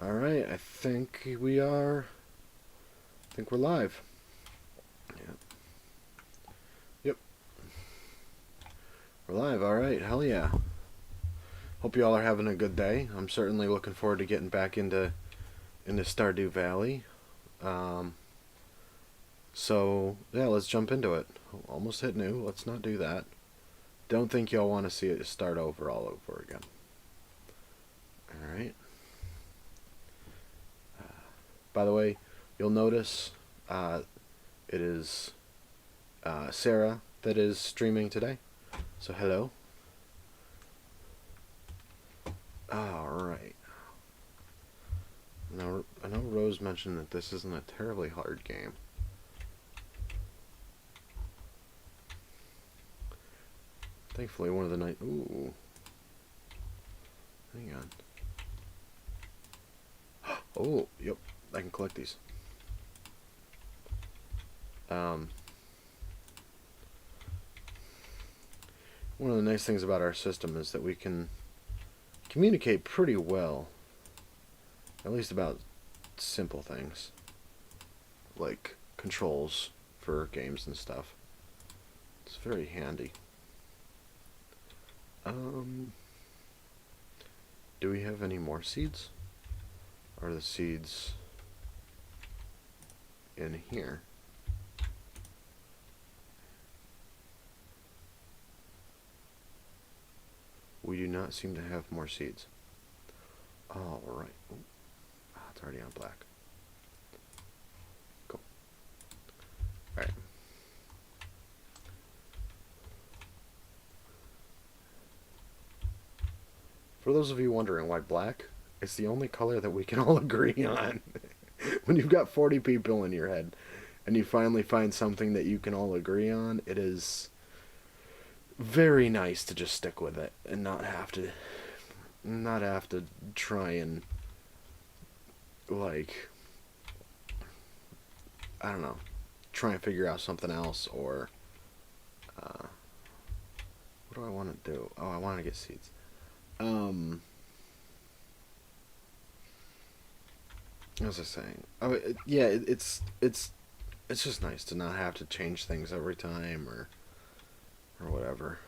Alright, I think we are... I think we're live. Yep. Yep. We're live, alright, hell yeah. Hope you all are having a good day. I'm certainly looking forward to getting back into Stardew Valley. So, yeah, let's jump into it. Almost hit new, let's not do that. Don't think y'all want to see it start over all over again. Alright. By the way, you'll notice it is Sarah that is streaming today. So hello. Alright. Now, I know Rose mentioned that this isn't a terribly hard game. Thankfully, one of the night. Ooh. Hang on. Oh, yep. I can collect these. One of the nice things about our system is that we can communicate pretty well. At least about simple things. Like controls for games and stuff. It's very handy. Do we have any more seeds? Or are the seeds in here? We do not seem to have more seeds. Alright. It's already on black. Cool. Alright. For those of you wondering why black, it's the only color that we can all agree on. When you've got 40 people in your head and you finally find something that you can all agree on, it is very nice to just stick with it and not have to try and, like, I don't know, try and figure out something else, or what do I want to do? Oh, I want to get seeds. What was I saying? Oh, yeah, it's just nice to not have to change things every time, or whatever.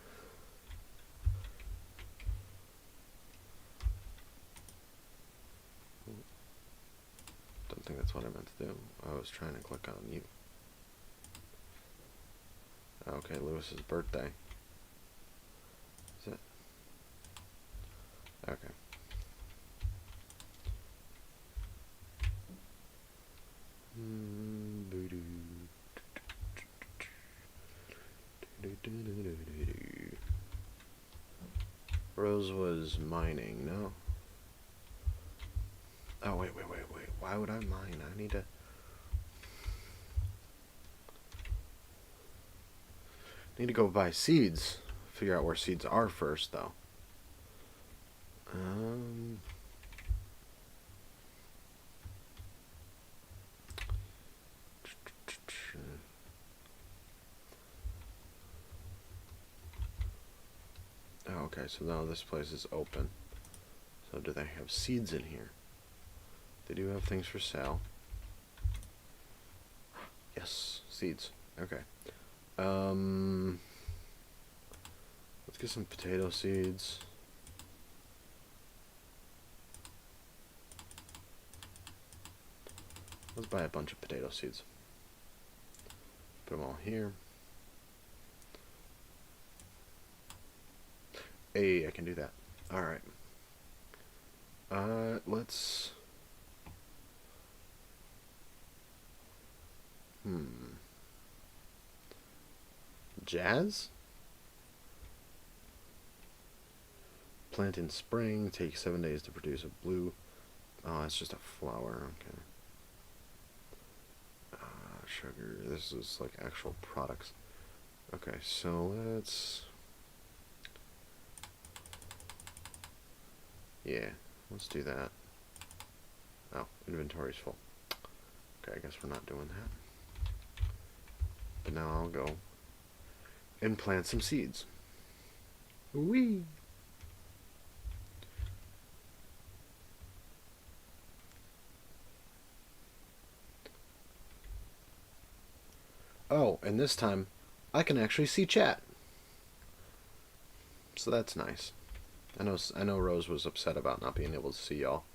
Don't think that's what I meant to do. I was trying to click on you. Okay, Lewis's birthday. Is it? Okay. Rose was mining, no? Oh, wait. Why would I mine? I need to go buy seeds. Figure out where seeds are first, though. Oh, okay, so now this place is open. So do they have seeds in here? They do have things for sale. Yes, seeds. Okay. Let's get some potato seeds. Let's buy a bunch of potato seeds. Put them all here. Hey, I can do that. Alright. Let's... Jazz? Plant in spring, takes 7 days to produce a blue... Oh, it's just a flower, okay. Sugar, this is like actual products. Okay, so let's... Yeah, let's do that. Oh, inventory's full. Okay, I guess we're not doing that. But now I'll go and plant some seeds. Whee! Oh, and this time I can actually see chat. So that's nice. I know Rose was upset about not being able to see y'all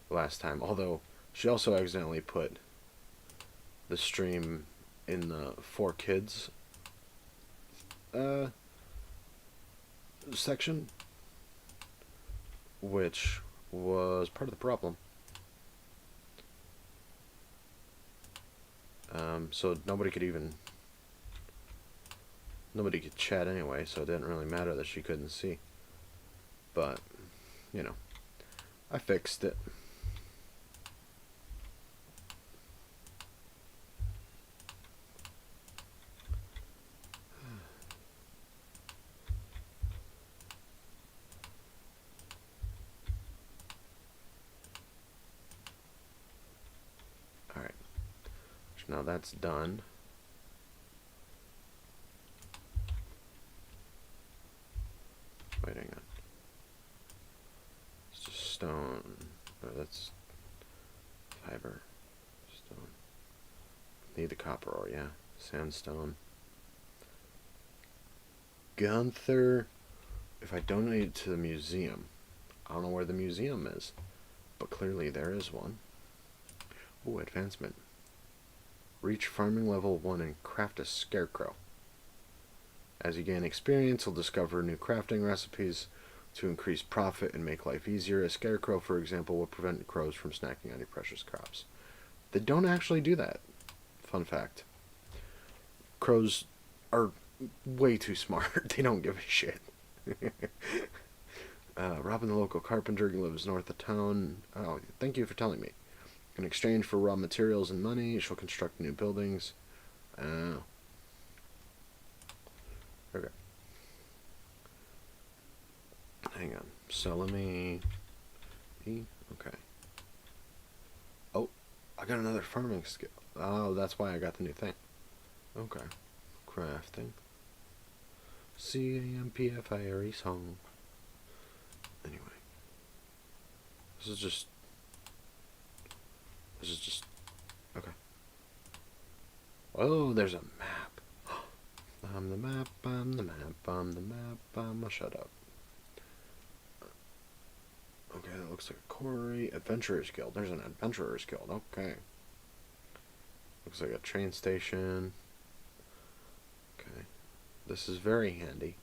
last time. Although she also accidentally put the stream in the 4 kids uh, section, which was part of the problem. So nobody could chat anyway, so it didn't really matter that she couldn't see. But, you know, I fixed it. Alright, so now that's done. Wait, hang on. It's just stone. Oh, that's fiber. Stone. Need the copper ore, yeah. Sandstone. Gunther. If I donate it to the museum, I don't know where the museum is, but clearly there is one. Ooh, advancement. Reach farming level 1 and craft a scarecrow. As you gain experience, you'll discover new crafting recipes to increase profit and make life easier. A scarecrow, for example, will prevent crows from snacking on your precious crops. They don't actually do that. Fun fact. Crows are way too smart. They don't give a shit. Robbing the local carpenter who lives north of town. Oh, thank you for telling me. In exchange for raw materials and money, she'll construct new buildings. Oh. Okay. Hang on. So let me... Okay. Oh, I got another farming skill. Oh, that's why I got the new thing. Okay. Crafting. CAMPFIRE song. Anyway. This is just... Okay. Oh, there's a map. I'm the map, I'm the map, I'm the map, shut up. Okay, that looks like a quarry. Adventurers Guild. There's an Adventurers Guild. Okay. Looks like a train station. Okay. This is very handy.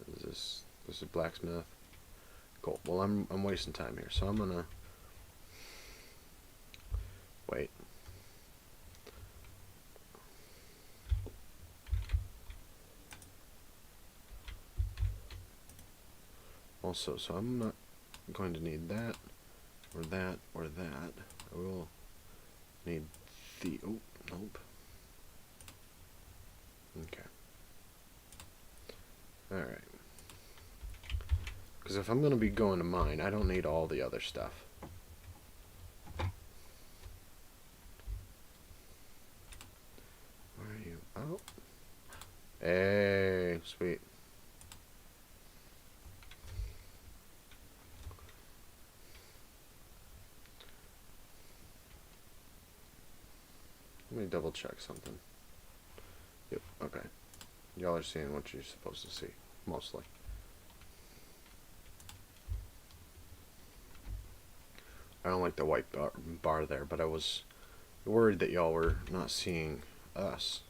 This is blacksmith. Cool. Well, I'm wasting time here, so I'm gonna wait. Also, so I'm not going to need that, or that, or that. I will need the... Oh, nope. Okay. Alright. Because if I'm going to be going to mine, I don't need all the other stuff. Where are you? Oh. Hey, sweet. Let me double check something. Yep, okay. Y'all are seeing what you're supposed to see, mostly. I don't like the white bar there, but I was worried that y'all were not seeing us.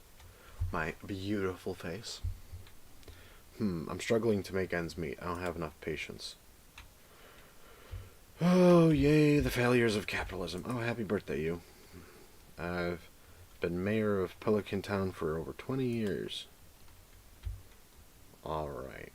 My beautiful face. I'm struggling to make ends meet. I don't have enough patience. Oh, yay, the failures of capitalism. Oh, happy birthday, you. I've been mayor of Pelican Town for over 20 years. Alright.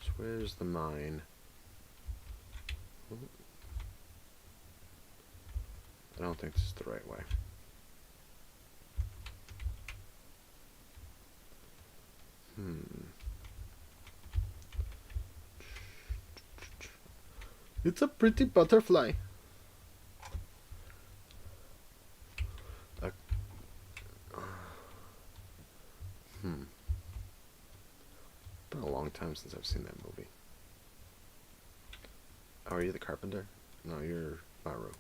So where's the mine? I don't think this is the right way. It's a pretty butterfly. Uh, hmm. Been a long time since I've seen that movie. Oh, are you the carpenter? No, you're Maru.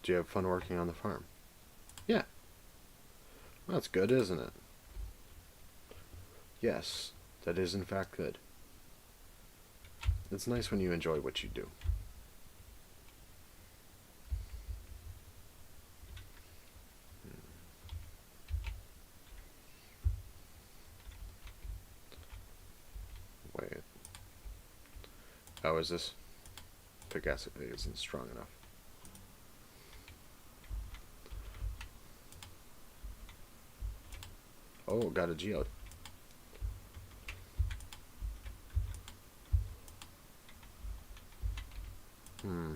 Do you have fun working on the farm? Yeah. Well, that's good, isn't it? Yes, that is in fact good. It's nice when you enjoy what you do. Wait. Oh, is this? I guess it isn't strong enough. Oh, got a geode. Hmm.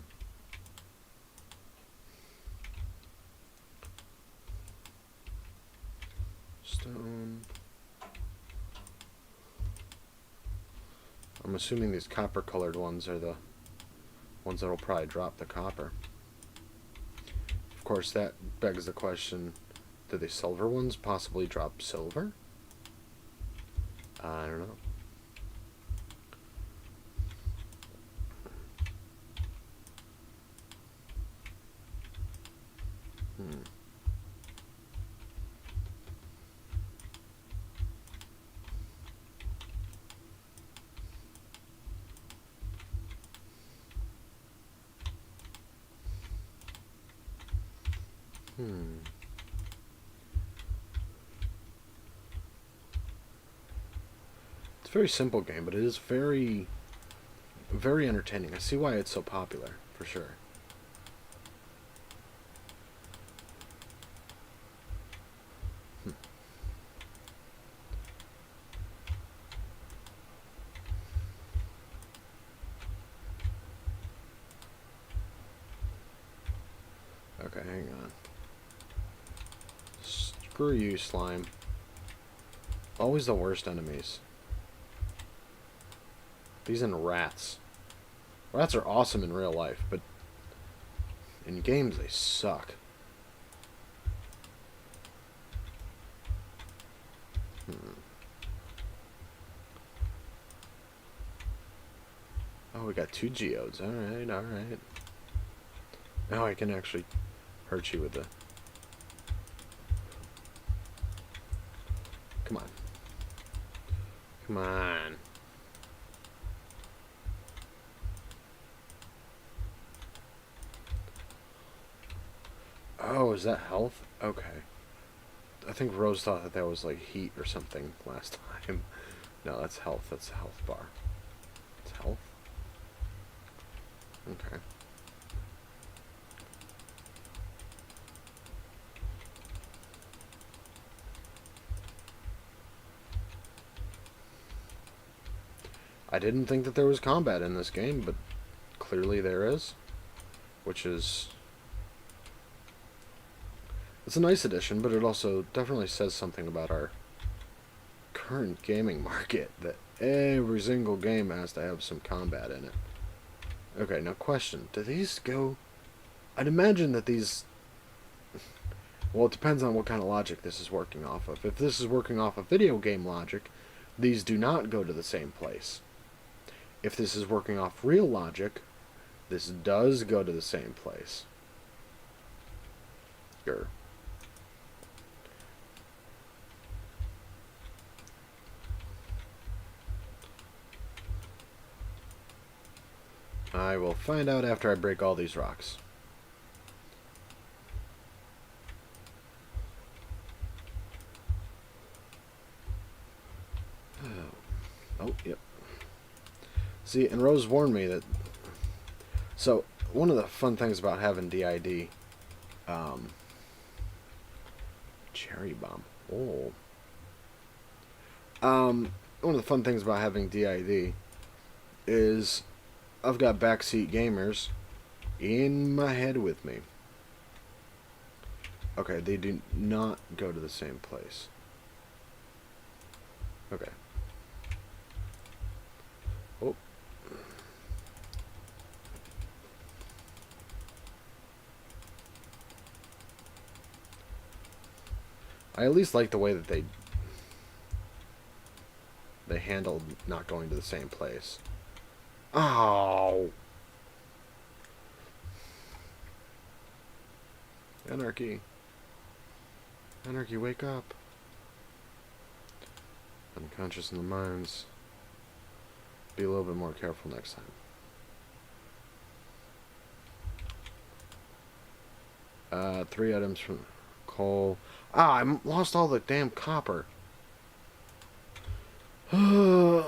Stone. I'm assuming these copper colored ones are the ones that'll probably drop the copper. Of course, that begs the question, do the silver ones possibly drop silver? I don't know. Hmm. Hmm. It's a very simple game, but it is very, very entertaining. I see why it's so popular, for sure. Hmm. Okay, hang on. Screw you, slime. Always the worst enemies. These and rats. Rats are awesome in real life, but in games they suck. Hmm. Oh, we got 2 geodes. Alright, alright. Now I can actually hurt you with the... Come on. Come on. Oh, is that health? Okay. I think Rose thought that that was like heat or something last time. No, that's health. That's a health bar. It's health? Okay. I didn't think that there was combat in this game, but clearly there is. Which is... It's a nice addition, but it also definitely says something about our current gaming market, that every single game has to have some combat in it. Okay, now question. Do these go... I'd imagine that these... Well, it depends on what kind of logic this is working off of. If this is working off of video game logic, these do not go to the same place. If this is working off real logic, this does go to the same place. Grr. I will find out after I break all these rocks. Oh, yep. See, and Rose warned me that... So, one of the fun things about having DID... Cherry bomb. Oh. One of the fun things about having DID is I've got backseat gamers in my head with me. Okay, they do not go to the same place. Okay. Oh. I at least like the way that they handled not going to the same place. Oh! Anarchy. Anarchy, wake up. Unconscious in the mines. Be a little bit more careful next time. 3 items from coal. Ah, I lost all the damn copper. We're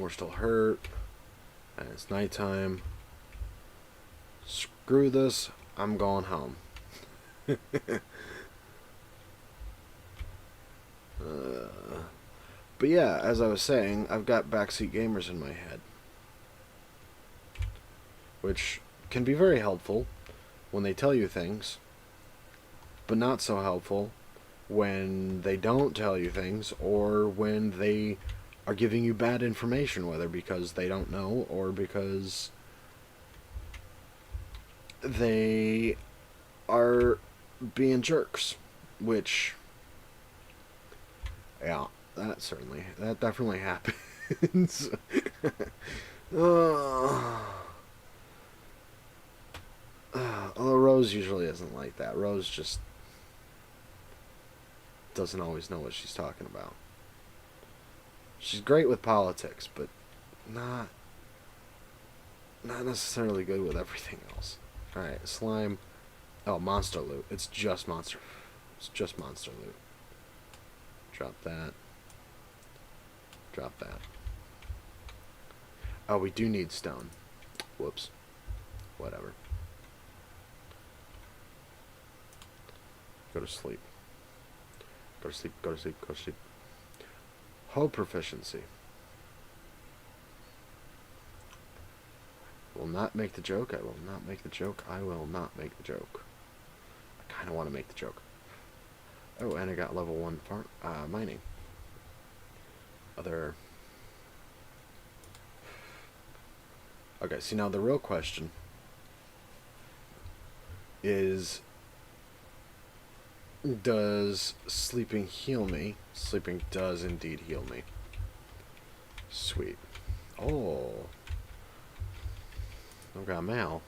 still hurt. And it's nighttime. Screw this. I'm going home. But yeah, as I was saying, I've got backseat gamers in my head. Which can be very helpful when they tell you things, but not so helpful when they don't tell you things, or when they are giving you bad information, whether because they don't know or because they are being jerks. Which, yeah, that definitely happens. Although Rose usually isn't like that. Rose just doesn't always know what she's talking about. She's great with politics, but not necessarily good with everything else. Alright, slime. Oh, monster loot. It's just monster loot. Drop that. Drop that. Oh, we do need stone. Whoops. Whatever. Go to sleep. Go to sleep, go to sleep, go to sleep. Hoe proficiency. Will not make the joke. I will not make the joke. I will not make the joke. I kind of want to make the joke. Oh, and I got level 1 mining. Other... Okay, see, now the real question is, does sleeping heal me? Sleeping does indeed heal me. Sweet. Oh. I've got mail.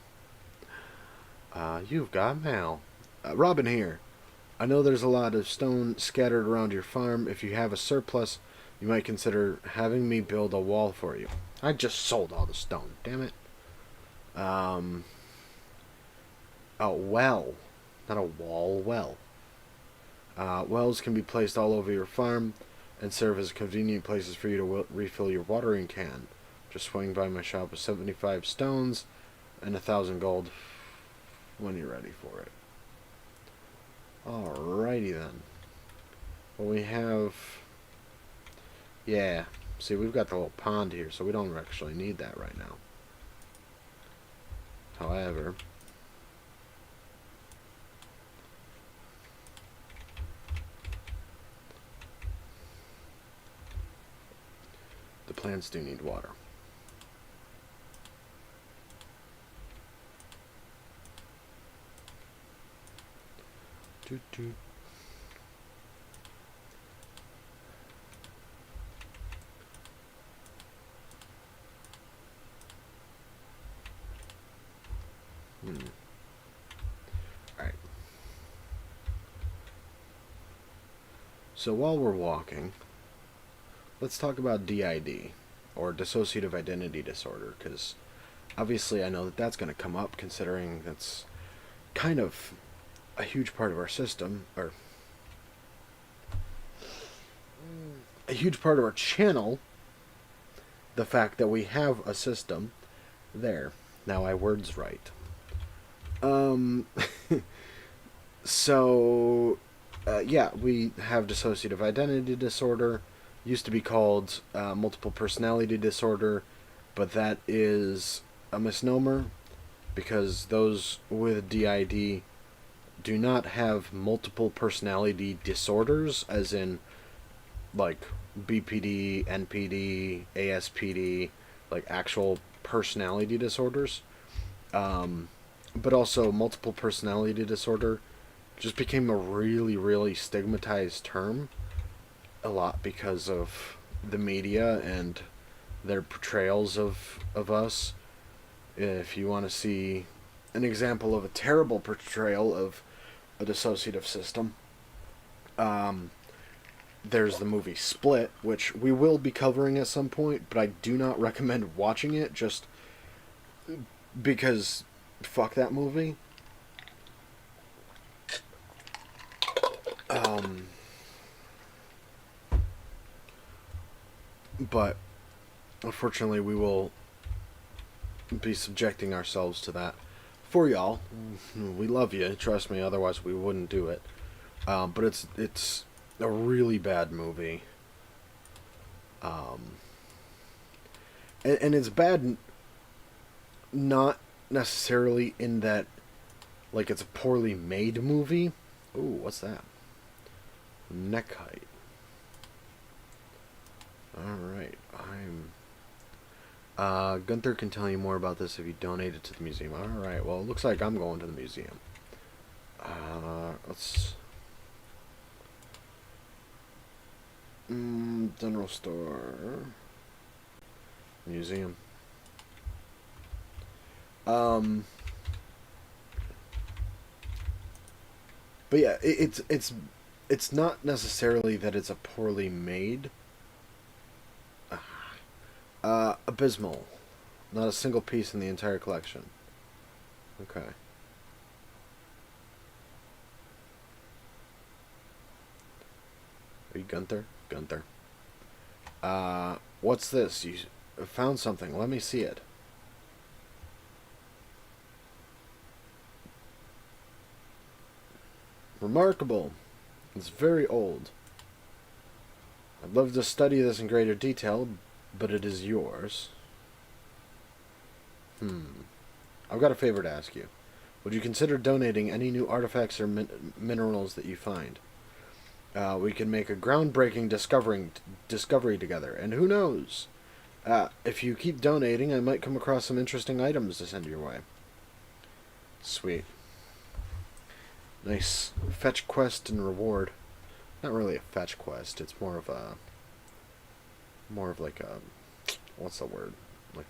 You've got mail. Robin here. I know there's a lot of stone scattered around your farm. If you have a surplus, you might consider having me build a wall for you. I just sold all the stone. Damn it. Oh, well. Not a wall, well. Wells can be placed all over your farm and serve as convenient places for you to refill your watering can. Just swing by my shop with 75 stones and 1,000 gold when you're ready for it. Alrighty then. Well, we have... Yeah. See, we've got the little pond here, so we don't actually need that right now. However... the plants do need water. Doot doot. Alright. So while we're walking, let's talk about DID, or dissociative identity disorder, because obviously I know that that's going to come up, considering that's kind of a huge part of our system, or a huge part of our channel, the fact that we have a system. There. Now I words right. So, yeah, we have dissociative identity disorder. Used to be called multiple personality disorder, but that is a misnomer, because those with DID do not have multiple personality disorders, as in, like, BPD, NPD, ASPD, like, actual personality disorders. but also multiple personality disorder just became a really, really stigmatized term, a lot because of the media and their portrayals of us. If you want to see an example of a terrible portrayal of a dissociative system, um, there's the movie Split, which we will be covering at some point, but I do not recommend watching it just because fuck that movie. Um, but unfortunately, we will be subjecting ourselves to that for y'all. We love you, trust me. Otherwise, we wouldn't do it. But it's a really bad movie. Um, and it's bad not necessarily in that like it's a poorly made movie. Ooh, what's that? Neck height. Alright, Gunther can tell you more about this if you donate it to the museum. Alright, well, it looks like I'm going to the museum. Let's... general store. Museum. But yeah, it's not necessarily that it's a poorly made. Abysmal. Not a single piece in the entire collection. Okay. Are you Gunther? Gunther. What's this? You found something. Let me see it. Remarkable. It's very old. I'd love to study this in greater detail, but it is yours. I've got a favor to ask you. Would you consider donating any new artifacts or minerals that you find? We can make a groundbreaking discovery together, and who knows? If you keep donating, I might come across some interesting items to send your way. Sweet. Nice fetch quest and reward. Not really a fetch quest. It's more of like a, what's the word? Like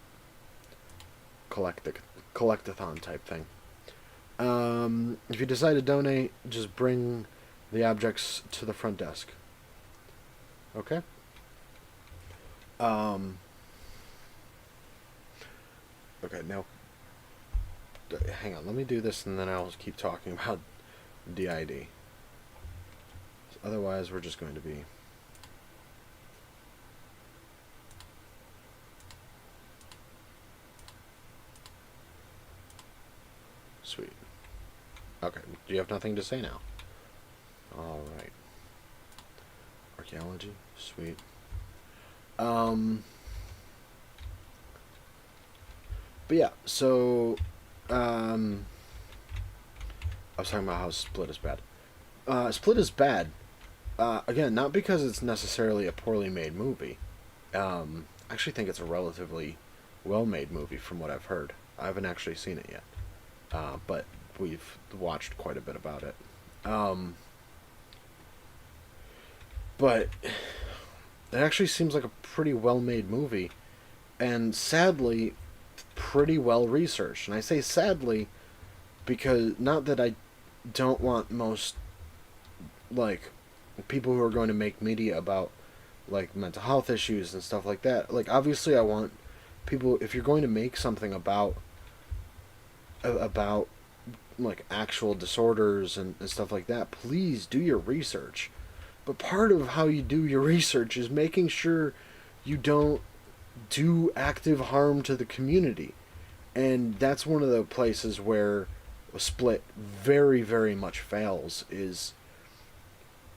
collectathon type thing. If you decide to donate, just bring the objects to the front desk. Okay? Okay, now hang on, let me do this and then I'll keep talking about DID. Otherwise, we're just going to be... Sweet. Okay, do you have nothing to say now? Alright. Archaeology? Sweet. But yeah, so... I was talking about how Split is bad. Split is bad. Again, not because it's necessarily a poorly made movie. I actually think it's a relatively well-made movie from what I've heard. I haven't actually seen it yet. But we've watched quite a bit about it. But it actually seems like a pretty well-made movie. And sadly, pretty well-researched. And I say sadly because, not that I don't want most, like, people who are going to make media about, like, mental health issues and stuff like that. Like, obviously I want people, if you're going to make something about like actual disorders and stuff like that, please do your research. But part of how you do your research is making sure you don't do active harm to the community. And that's one of the places where a Split very, very much fails, is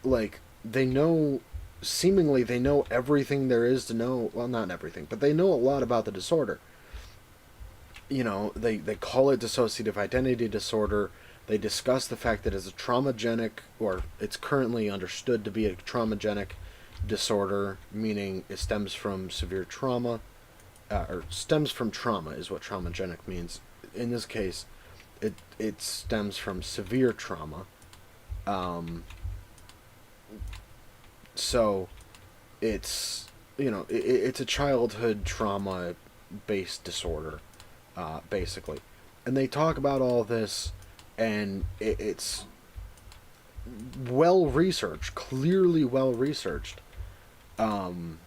like seemingly they know everything there is to know. Well, not everything, but they know a lot about the disorder. You know, they call it dissociative identity disorder. They discuss the fact that it's a traumagenic, or it's currently understood to be a traumagenic disorder, meaning it stems from severe trauma, or stems from trauma is what traumagenic means. In this case, it stems from severe trauma. Um, so it's it's a childhood trauma based disorder, basically, and they talk about all this, and it's well researched, clearly well researched. Um,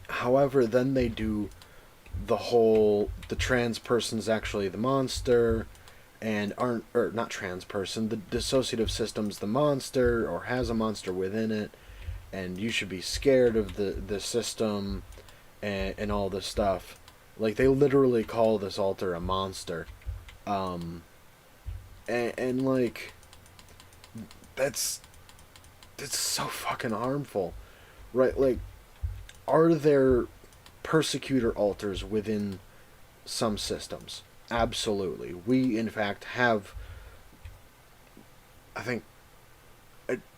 However, then they do the trans person's actually the monster, and aren't or not trans person, the dissociative system's the monster or has a monster within it, and you should be scared of the system, and all this stuff. Like they literally call this altar a monster, um, and like that's that's so fucking harmful, right? Like, are there persecutor altars within some systems? Absolutely. We, in fact, have, I think,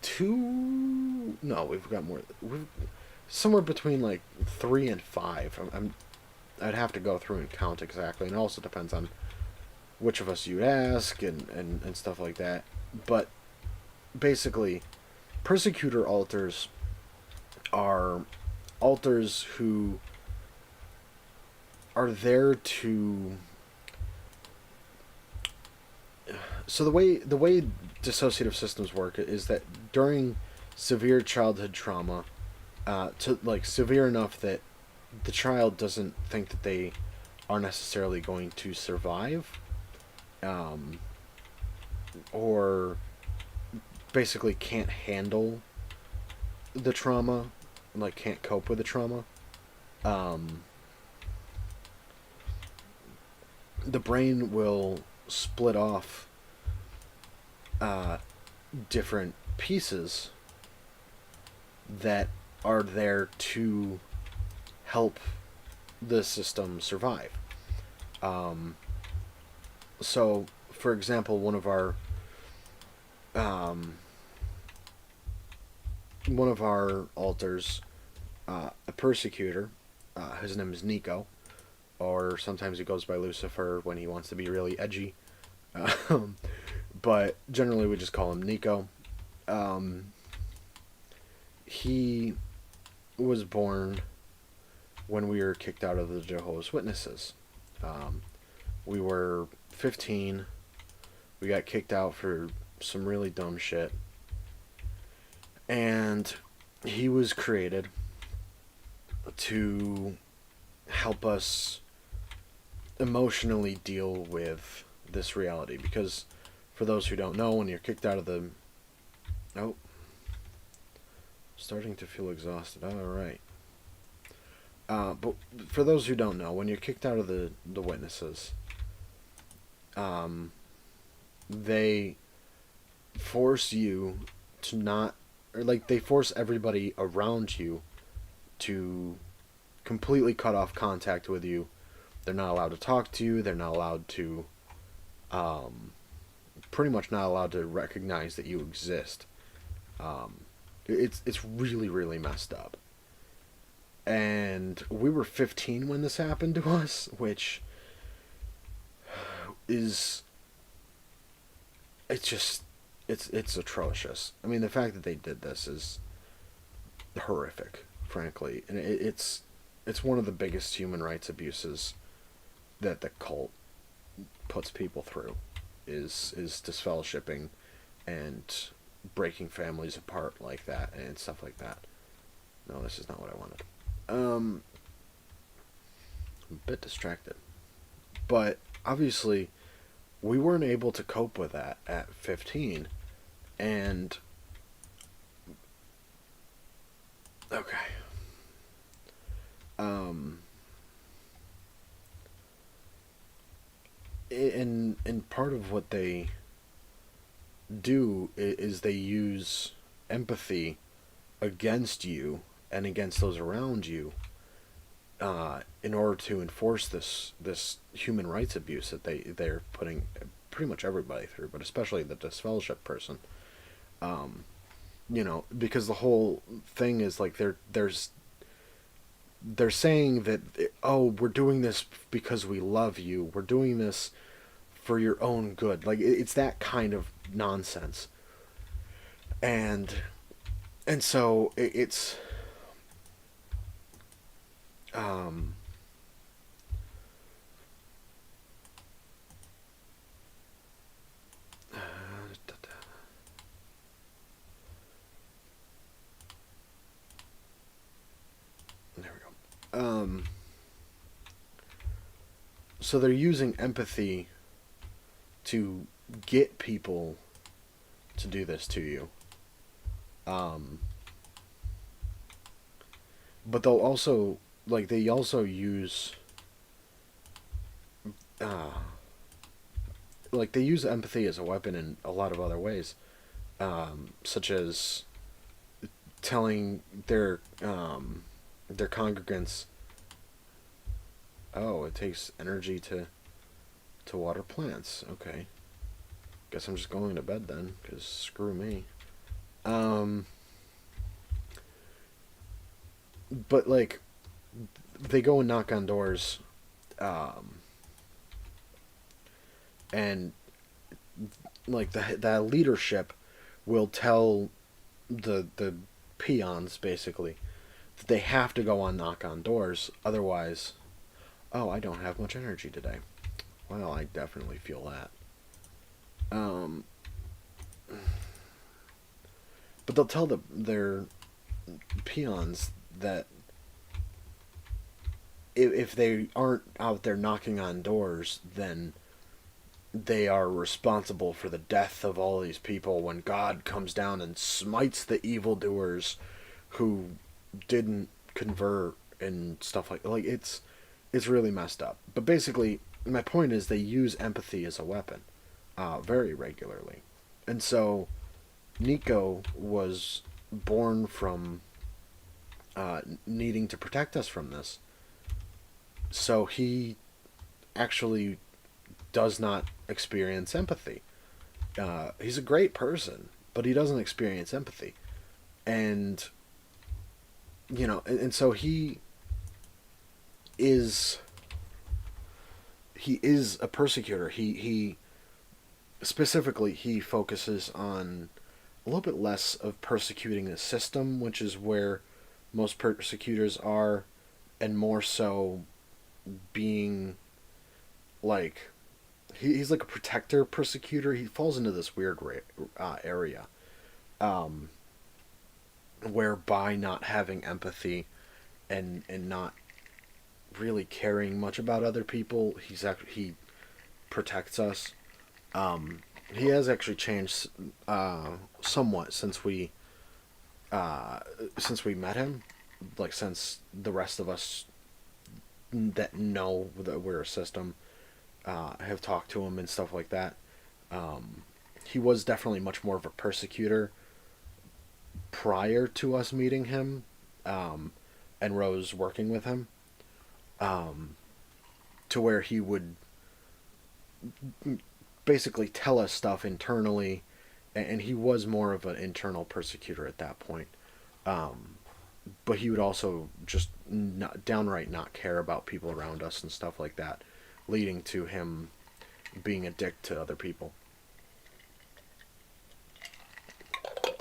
two. No, we've got more. We've somewhere between like 3 and 5. I'd have to go through and count exactly, and it also depends on which of us you ask and stuff like that. But basically, persecutor altars are altars who are there to. So the way dissociative systems work is that during severe childhood trauma, to like severe enough that the child doesn't think that they are necessarily going to survive, um, or basically can't handle the trauma, like can't cope with the trauma. Um, the brain will split off uh, different pieces that are there to help the system survive. Um, so, for example, um, one of our altars, a persecutor, his name is Nico, or sometimes he goes by Lucifer when he wants to be really edgy. Um, but generally we just call him Nico. Um, he was born when we were kicked out of the Jehovah's Witnesses. Um, we were 15. We got kicked out for some really dumb shit. And he was created to help us emotionally deal with this reality. Because, for those who don't know, when you're kicked out of the. Oh. Starting to feel exhausted. Alright. But for those who don't know, when you're kicked out of the witnesses, they force you to not, or like they force everybody around you to completely cut off contact with you. They're not allowed to talk to you. They're not allowed to, pretty much not allowed to recognize that you exist. It's really really messed up. And we were 15 when this happened to us, which is it's atrocious. I mean, the fact that they did this is horrific, frankly, and it's one of the biggest human rights abuses that the cult puts people through is disfellowshipping and breaking families apart like that and stuff like that. No, this is not what I wanted. I'm a bit distracted. But obviously, we weren't able to cope with that at 15. And. Okay. And part of what they do is they use empathy against you and against those around you, in order to enforce this human rights abuse that they're putting pretty much everybody through, but especially the disfellowship person. Because the whole thing is like they're saying that, oh, we're doing this because we love you. We're doing this for your own good. Like it's that kind of nonsense. And so it's um there we go. So they're using empathy to get people to do this to you. Um, but they'll also they also use uh, they use empathy as a weapon in a lot of other ways, such as telling their congregants, "Oh, it takes energy to water plants." Okay, guess I'm just going to bed then, cause screw me. Um, but they go and knock on doors, um, and the leadership will tell the peons basically that they have to go on knock on doors, otherwise, oh, I don't have much energy today. Well, I definitely feel that. Um, but they'll tell their peons that if they aren't out there knocking on doors, then they are responsible for the death of all these people when God comes down and smites the evildoers who didn't convert and stuff it's really messed up. But basically, my point is they use empathy as a weapon, very regularly, and so Nico was born from needing to protect us from this. So he actually does not experience empathy. He's a great person, but he doesn't experience empathy, and and so is he is a persecutor. He specifically he focuses on a little bit less of persecuting the system, which is where most persecutors are, and more so being like he's like a protector persecutor. He falls into this weird area, um, whereby not having empathy and not really caring much about other people, he protects us. He has actually changed somewhat since we met him, since the rest of us that know that we're a system have talked to him and stuff like that. He was definitely much more of a persecutor prior to us meeting him, and Rose working with him, um, to where he would basically tell us stuff internally, and he was more of an internal persecutor at that point. Um, but he would also just downright not care about people around us and stuff like that, leading to him being a dick to other people.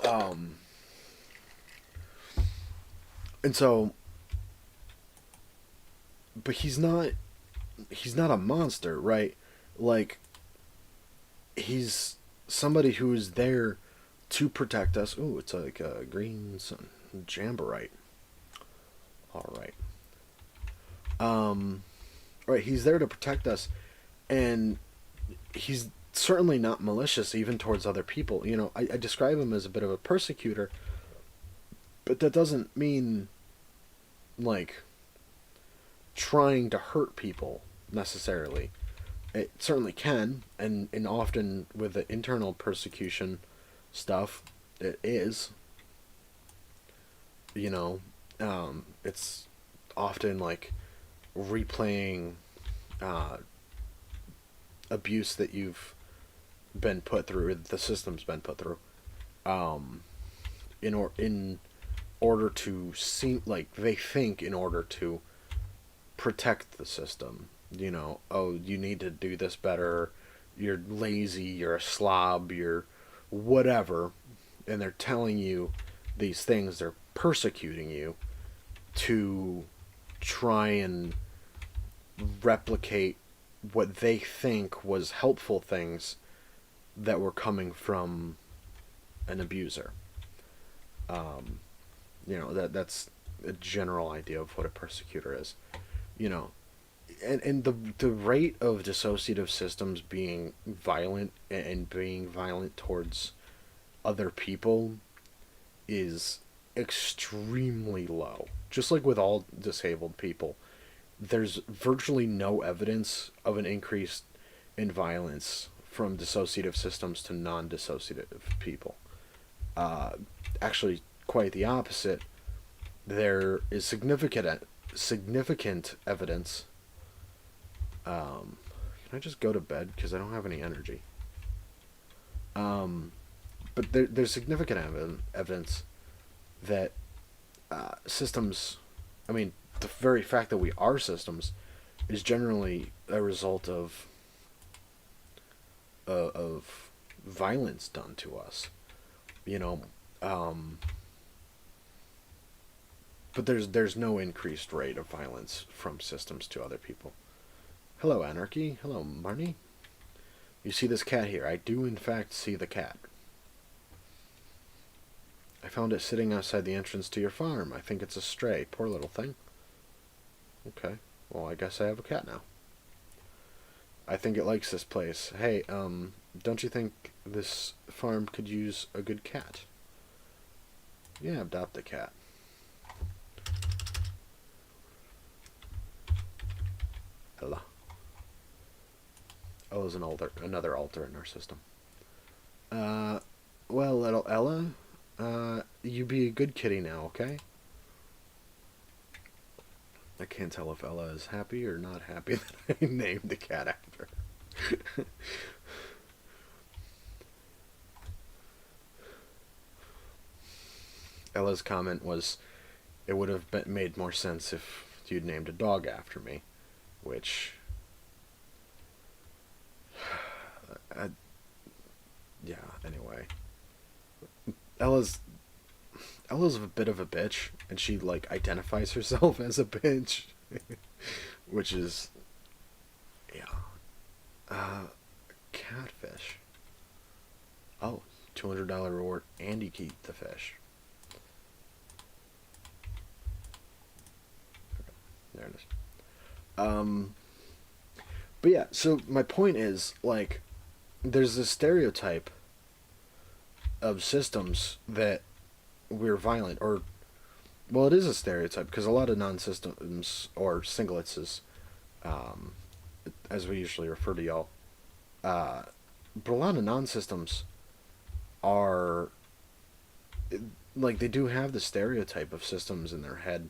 Um, and so, but he's not a monster, right? Like he's somebody who is there to protect us. Ooh, it's like a green sun jamborite. All right. Um, right. He's there to protect us, and he's certainly not malicious even towards other people. I describe him as a bit of a persecutor, but that doesn't mean like trying to hurt people necessarily. It certainly can, and often with the internal persecution stuff, it is. You know, it's often like replaying uh, abuse that you've been put through, the system's been put through, um, in order to seem like they think in order to protect the system. Oh, you need to do this better. you're lazy, you're a slob, you're whatever, and they're telling you these things, they're persecuting you to try and replicate what they think was helpful things that were coming from an abuser. Um, that's a general idea of what a persecutor is. You know, and the rate of dissociative systems being violent and being violent towards other people is extremely low. Just like with all disabled people, there's virtually no evidence of an increase in violence from dissociative systems to non-dissociative people. Uh, Actually, quite the opposite. There is significant evidence. Can I just go to bed because I don't have any energy? Um, but there's significant evidence that systems. I mean, the very fact that we are systems is generally a result of violence done to us. You know, um, but there's no increased rate of violence from systems to other people. Hello, Anarchy. Hello, Marnie. You see this cat here? I do, in fact, see the cat. I found it sitting outside the entrance to your farm. I think it's a stray. Poor little thing. Okay. Well, I guess I have a cat now. I think it likes this place. Hey, don't you think this farm could use a good cat? Yeah, adopt the cat. Ella. Ella's another alter in our system. Uh, well, little Ella, you be a good kitty now, okay? I can't tell if Ella is happy or not happy that I named the cat after her. Ella's comment was, it would have made more sense if you'd named a dog after me, which... yeah, anyway. Ella's Ella's a bit of a bitch, and she like identifies herself as a bitch, which is, yeah. Catfish. Oh, $200 reward, and you keep the fish. There it is. Um, but yeah, so my point is, like, there's this stereotype of systems that we're violent, or, well, it is a stereotype, because a lot of non-systems, or singlets, um, as we usually refer to y'all, uh, but a lot of non-systems are, like, they do have the stereotype of systems in their head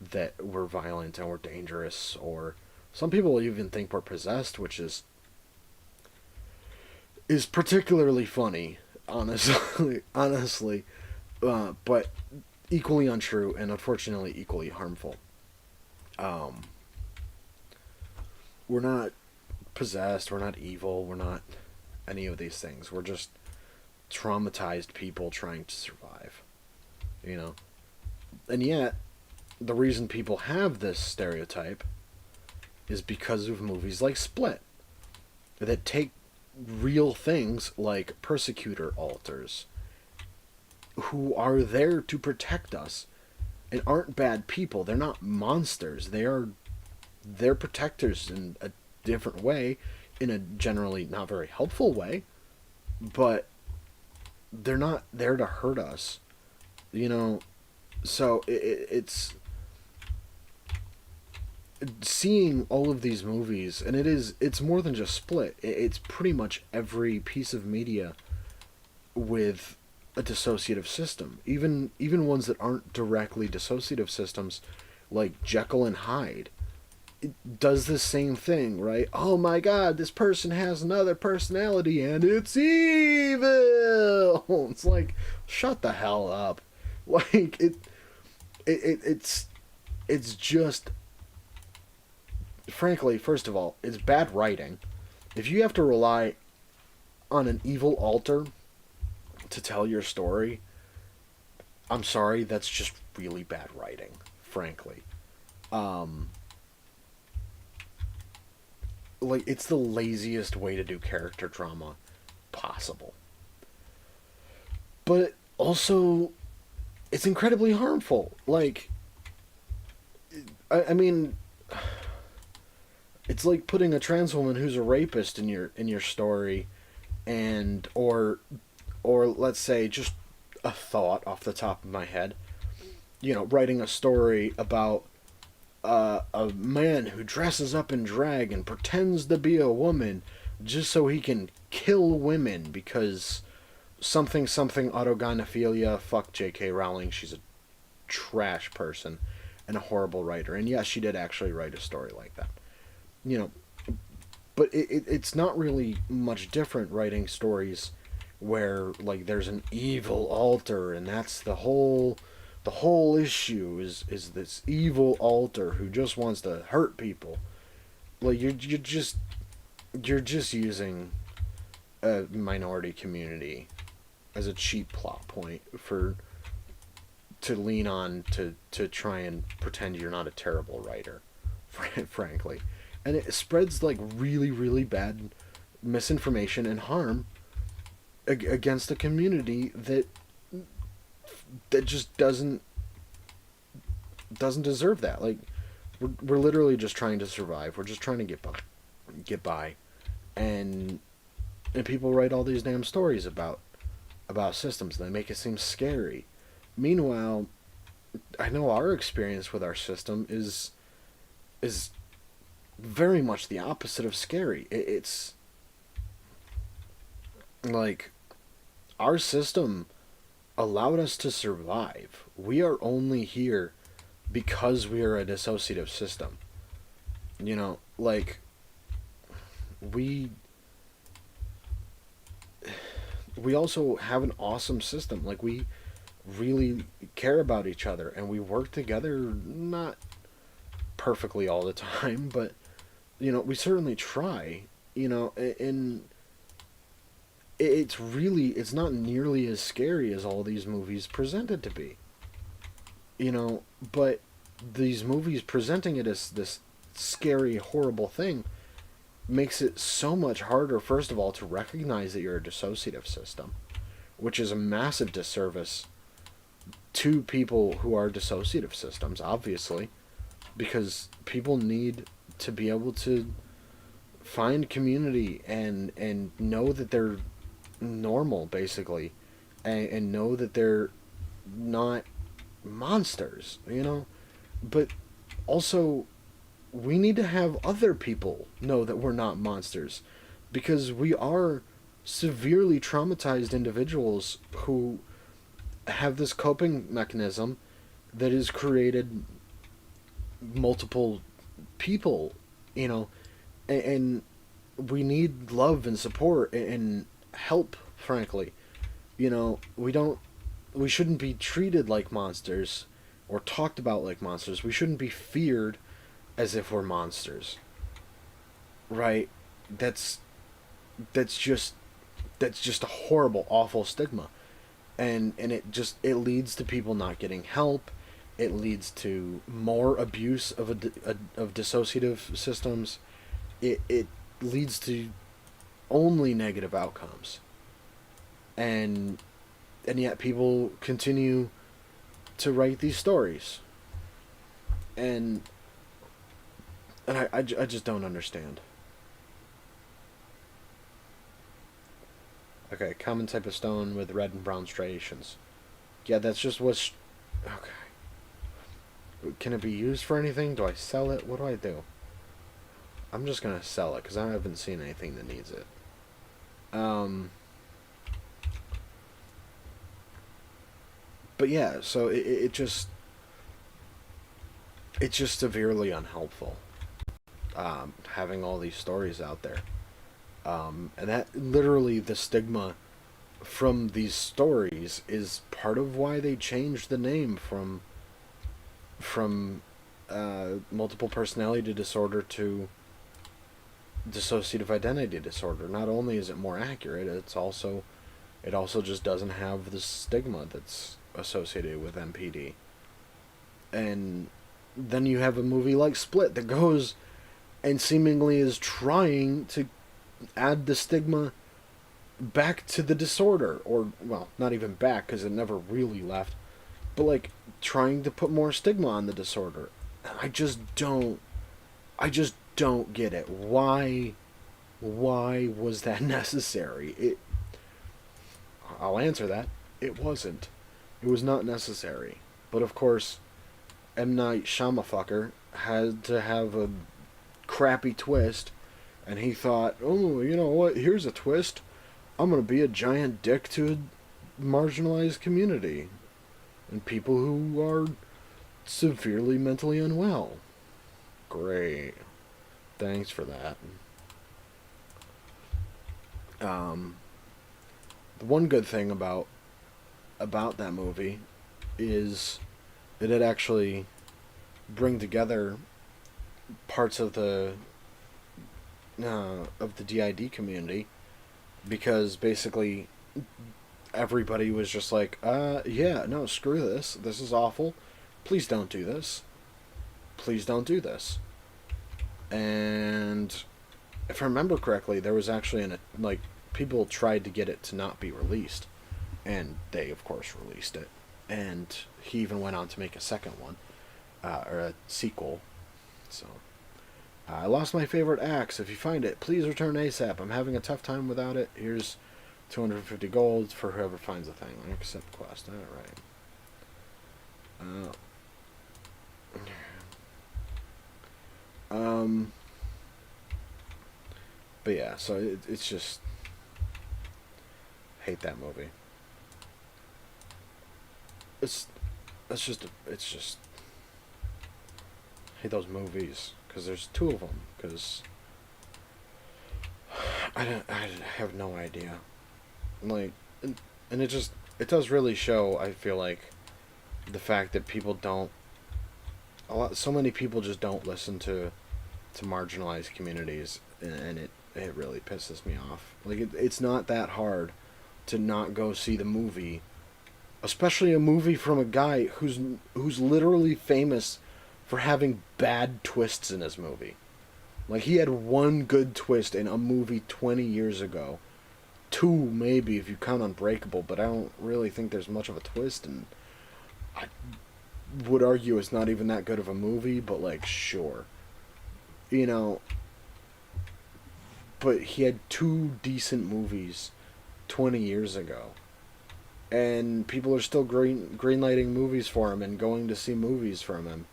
that we're violent and we're dangerous, or some people even think we're possessed, which is particularly funny, honestly, but equally untrue and unfortunately equally harmful. Um, we're not possessed, we're not evil, we're not any of these things. We're just traumatized people trying to survive, you know? And yet, the reason people have this stereotype is because of movies like Split that take real things like persecutor alters who are there to protect us and aren't bad people. They're not monsters. They're protectors in a different way, in a generally not very helpful way, but they're not there to hurt us, you know. So it's seeing all of these movies, and it's more than just Split. It's pretty much every piece of media with a dissociative system, even ones that aren't directly dissociative systems, like Jekyll and Hyde. It does the same thing, right? Oh my God, this person has another personality and it's evil. It's like, shut the hell up. Like it's just, frankly, first of all, it's bad writing. If you have to rely on an evil altar to tell your story, I'm sorry, that's just really bad writing, frankly. Um, like, it's the laziest way to do character drama possible. But also, it's incredibly harmful. Like, I mean, it's like putting a trans woman who's a rapist in your story, and or let's say just a thought off the top of my head. You know, writing a story about a man who dresses up in drag and pretends to be a woman just so he can kill women because something autogynephilia. Fuck J.K. Rowling. She's a trash person and a horrible writer. And yes, she did actually write a story like that. You know, but it's not really much different writing stories where like there's an evil altar and that's the whole issue is this evil altar who just wants to hurt people. Like you're just using a minority community as a cheap plot point for to lean on to try and pretend you're not a terrible writer, frankly. And it spreads like really really bad misinformation and harm against a community that just doesn't deserve that. Like we're literally just trying to survive. We're just trying to get by, and people write all these damn stories about systems and they make it seem scary. Meanwhile, I know our experience with our system is very much the opposite of scary. It's like our system allowed us to survive. We are only here because we are a dissociative system. You know, like we we also have an awesome system. Like we really care about each other and we work together not perfectly all the time, but you know, we certainly try, you know, and it's not nearly as scary as all these movies present it to be. You know, but these movies presenting it as this scary, horrible thing makes it so much harder, first of all, to recognize that you're a dissociative system, which is a massive disservice to people who are dissociative systems, obviously, because people need to be able to find community and know that they're normal, basically, and know that they're not monsters, you know? But also, we need to have other people know that we're not monsters because we are severely traumatized individuals who have this coping mechanism that has created multiple people, you know, and we need love and support and help, frankly. You know, we shouldn't be treated like monsters or talked about like monsters. We shouldn't be feared as if we're monsters. Right? That's that's just that's just a horrible, awful stigma. And it leads to people not getting help. It leads to more abuse of dissociative systems. It leads to only negative outcomes. And and yet people continue to write these stories. And I just don't understand. Okay, common type of stone with red and brown striations. Yeah, that's just what's... Okay. Can it be used for anything? Do I sell it? What do I do? I'm just gonna sell it, because I haven't seen anything that needs it. But yeah, so it's just severely unhelpful, having all these stories out there. And that literally the stigma from these stories is part of why they changed the name from multiple personality disorder to dissociative identity disorder. Not only is it more accurate, it also just doesn't have the stigma that's associated with MPD. And then you have a movie like Split that goes and seemingly is trying to add the stigma back to the disorder, or well, not even back because it never really left, but like trying to put more stigma on the disorder. I just don't I just don't get it. Why was that necessary? I'll answer that. It wasn't. It was not necessary. But of course, M. Night Shyamalan had to have a crappy twist, and he thought, oh, you know what? Here's a twist. I'm gonna be a giant dick to a marginalized community and people who are severely mentally unwell. Great. Thanks for that. The one good thing about that movie is it did actually bring together parts of the DID community, because basically everybody was just like, yeah, no, screw this. This is awful. Please don't do this. Please don't do this. And if I remember correctly, there was actually people tried to get it to not be released, and they of course released it. And he even went on to make a second one, or a sequel. So I lost my favorite axe. If you find it, please return ASAP. I'm having a tough time without it. Here's 250 gold for whoever finds the thing. Accept quest. Alright. But yeah, so it's just hate that movie. It's just hate those movies because there's two of them. Because I have no idea. Like, and it does really show. I feel like the fact that people don't so many people just don't listen to marginalized communities, and it really pisses me off. Like it's not that hard to not go see the movie, especially a movie from a guy who's literally famous for having bad twists in his movie. Like he had one good twist in a movie 20 years ago. Two maybe if you count Unbreakable, but I don't really think there's much of a twist, and I would argue it's not even that good of a movie, but like sure. You know, but he had two decent movies 20 years ago. And people are still greenlighting movies for him and going to see movies from him.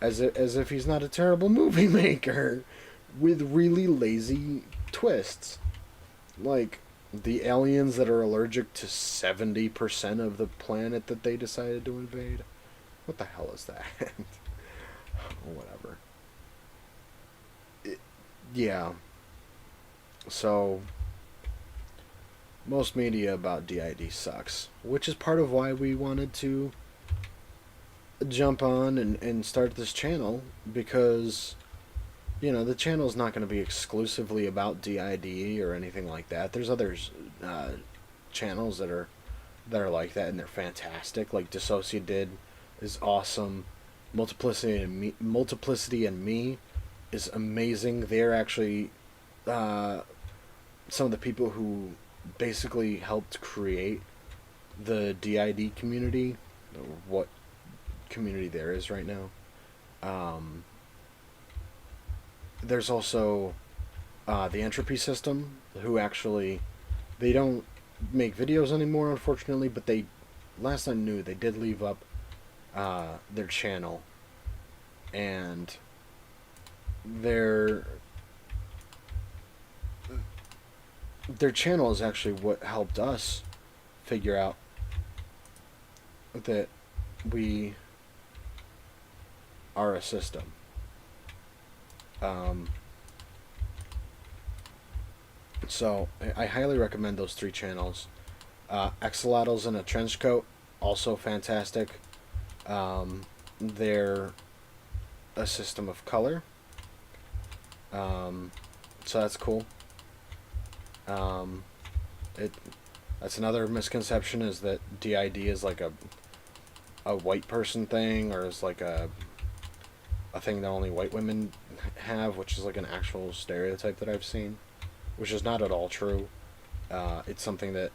As if he's not a terrible movie maker with really lazy twists. Like the aliens that are allergic to 70% of the planet that they decided to invade. What the hell is that? Whatever. Yeah. So, most media about DID sucks, which is part of why we wanted to jump on and start this channel, because, you know, the channel's not going to be exclusively about DID or anything like that. There's other channels that are like that, and they're fantastic. Like Dissociated is awesome. Multiplicity and Me is amazing. They're actually some of the people who basically helped create the DID community, what community there is right now. There's also the Entropy System, who actually, they don't make videos anymore, unfortunately, but they, last I knew, they did leave up their channel, and their channel is actually what helped us figure out that we are a system. So I highly recommend those three channels. Axolotls in a Trench Coat, also fantastic. They're a system of color. So that's cool. Um, it that's another misconception, is that DID is like a white person thing, or is like a thing that only white women have, which is like an actual stereotype that I've seen, which is not at all true. It's something that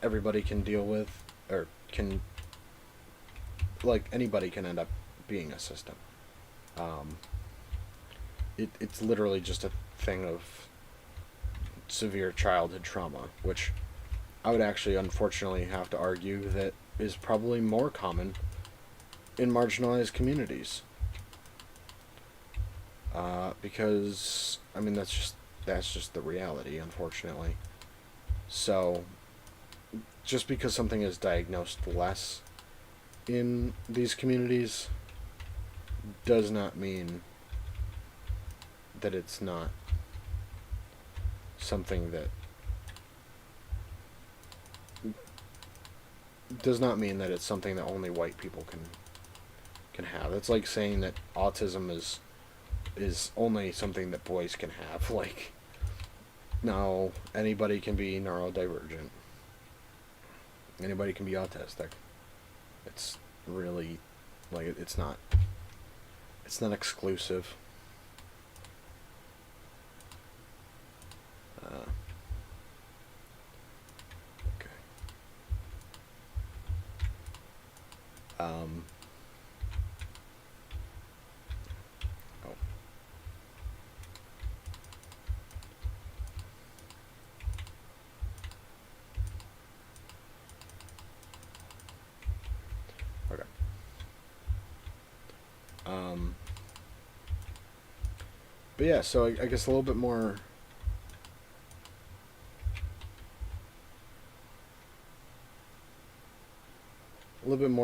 everybody can deal with, or can, like, anybody can end up being a system. Um, it's literally just a thing of severe childhood trauma, which I would actually unfortunately have to argue that is probably more common in marginalized communities. Because I mean that's just the reality, unfortunately. So just because something is diagnosed less in these communities does not mean that it's not something that does not mean that it's something that only white people can have. It's like saying that autism is only something that boys can have. Like, no, anybody can be neurodivergent. Anybody can be autistic. It's really, like, it's not exclusive. Uh, okay. Um. Oh. Okay. Um. But yeah, so I guess a little bit more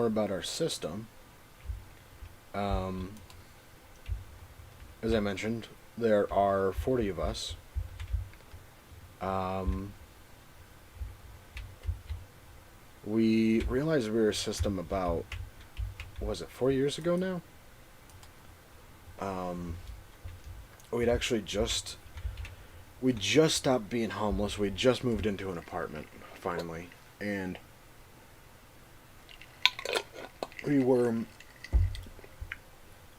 about our system. Um, as I mentioned, there are 40 of us. Um, we realized we were a system about, was it 4 years ago now? Um, we'd actually we just stopped being homeless. We just moved into an apartment finally, and we were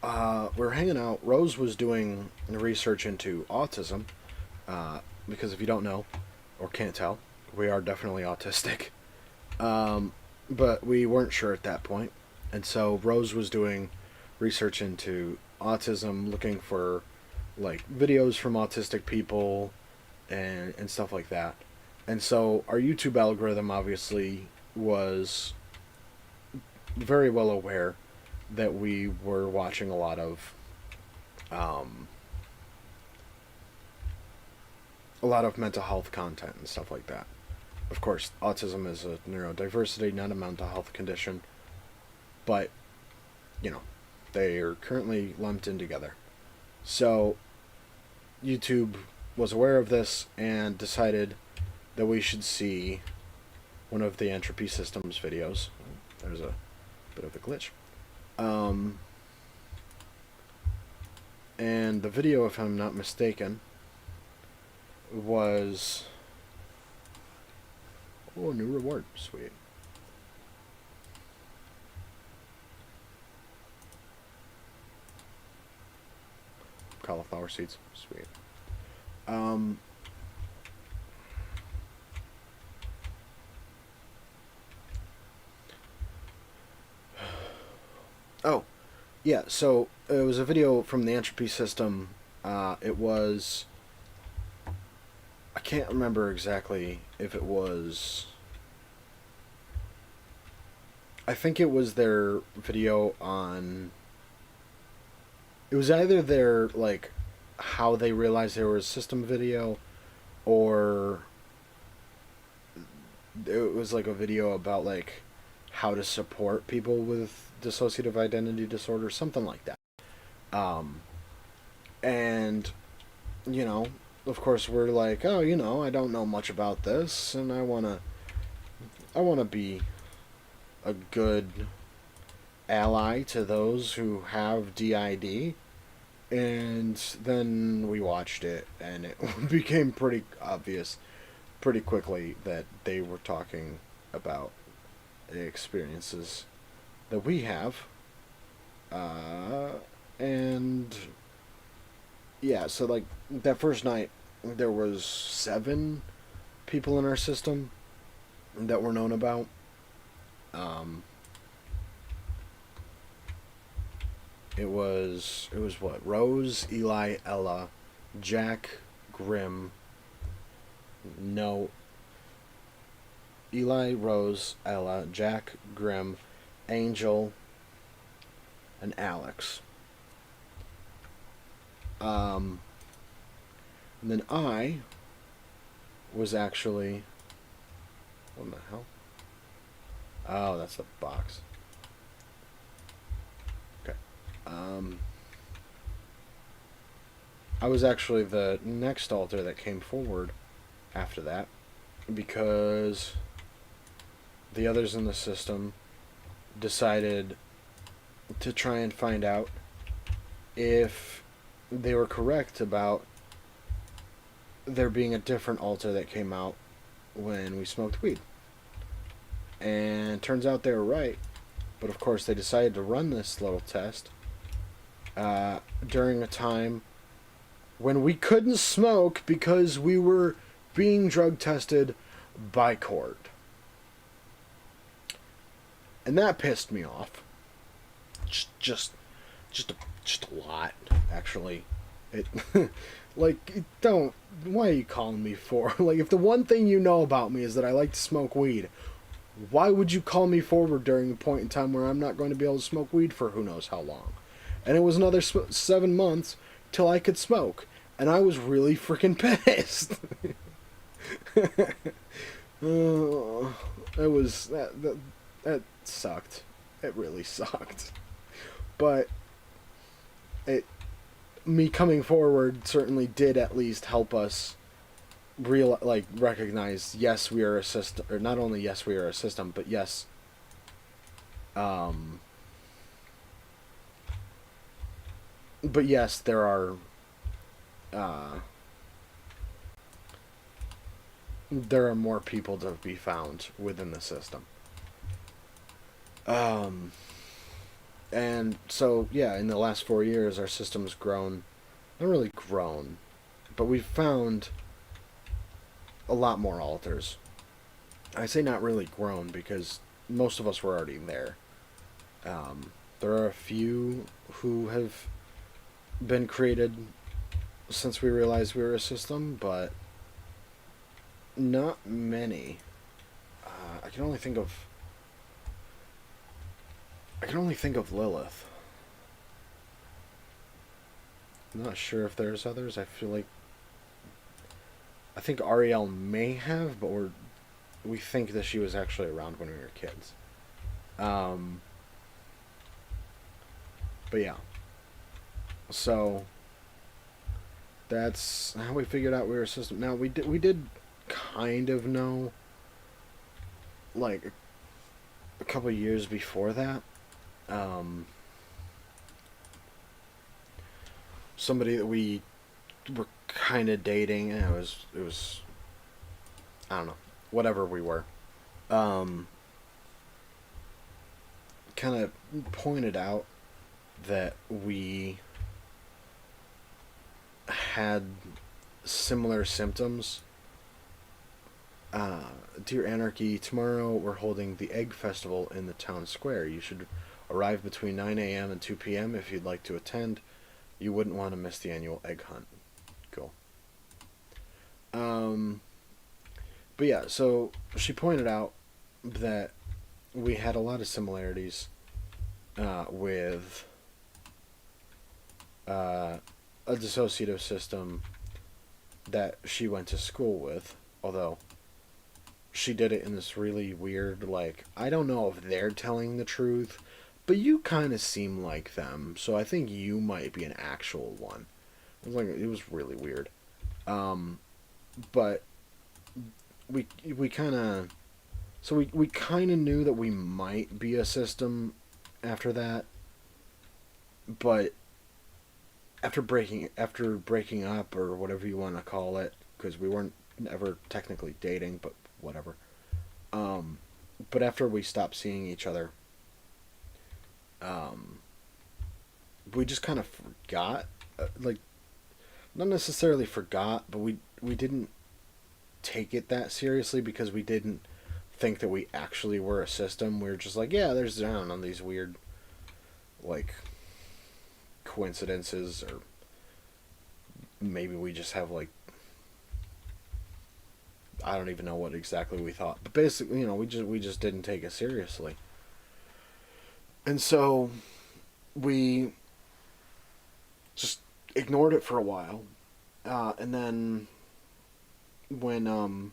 hanging out. Rose was doing research into autism, because if you don't know or can't tell, we are definitely autistic. Um, but we weren't sure at that point, and so Rose was doing research into autism, looking for like videos from autistic people and stuff like that. And so our YouTube algorithm obviously was very well aware that we were watching um, a lot of mental health content and stuff like that. Of course, autism is a neurodiversity, not a mental health condition, but you know, they are currently lumped in together. So YouTube was aware of this and decided that we should see one of the Entropy Systems videos. There's a bit of a glitch. Um, and the video, if I'm not mistaken, was... Oh, new reward. Sweet. Cauliflower seeds. Sweet. Um, oh, yeah, so it was a video from the Entropy System. It was... I can't remember exactly if it was... I think it was their video on... It was either their, like, how they realized there was a system video, or it was like a video about, like, how to support people with dissociative identity disorder, something like that. Um, and, you know, of course we're like, oh, I don't know much about this, and I wanna be a good ally to those who have DID. And then we watched it, and it became pretty obvious pretty quickly that they were talking about the experiences that we have. Uh, and yeah, so like that first night, there was 7 people in our system that were known about. Um, it was what, Rose, Eli, Ella, Jack, Grim, no, Eli, Rose, Ella, Jack, Grim, Angel, and Alex. Um, and then I was actually, what the hell? Oh, that's the box. Okay. Um, I was actually the next altar that came forward after that because the others in the system decided to try and find out if they were correct about there being a different altar that came out when we smoked weed. And turns out they were right. But of course, they decided to run this little test during a time when we couldn't smoke because we were being drug tested by court. And that pissed me off. Just a lot, actually. It like, don't. Why are you calling me for? Like, if the one thing you know about me is that I like to smoke weed, why would you call me forward during a point in time where I'm not going to be able to smoke weed for who knows how long? And it was another 7 months till I could smoke, and I was really freaking pissed. It was that sucked. It really sucked. But it me coming forward certainly did at least help us recognize, yes, we are a system, or not only yes we are a system, but yes, um but yes, there are uh more people to be found within the system. um and so yeah, in the last 4 years our system's grown, not really grown, but we've found a lot more altars. I say not really grown because most of us were already there. There are a few who have been created since we realized we were a system, but not many. I can only think of Lilith. I'm not sure if there's others. I think Ariel may have, but we think that she was actually around when we were kids. Um, but yeah, so that's how we figured out we were a system. Now we did kind of know, like, a couple of years before that. Um, Somebody that we were kind of dating, and it was I don't know, whatever we were. Um, Kind of pointed out that we had similar symptoms. Dear Anarchy, tomorrow we're holding the Egg Festival in the town square. You should arrive between 9 a.m. and 2 p.m. if you'd like to attend. You wouldn't want to miss the annual egg hunt. Cool. Um, but yeah, so she pointed out that we had a lot of similarities with a dissociative system that she went to school with, although she did it in this really weird, like, I don't know if they're telling the truth, but you kind of seem like them, so I think you might be an actual one. It was really weird. Um, but we kind of, we kind of knew that we might be a system after that, but after breaking up or whatever you want to call it, because we weren't ever technically dating, but whatever. Um, but after we stopped seeing each other, um, we just kind of forgot, like not necessarily forgot, but we didn't take it that seriously because we didn't think that we actually were a system. We were just like, yeah, there's, I don't know, these weird like coincidences, or maybe we just have like, I don't even know what exactly we thought, but basically, we just didn't take it seriously, and so we just ignored it for a while, and then when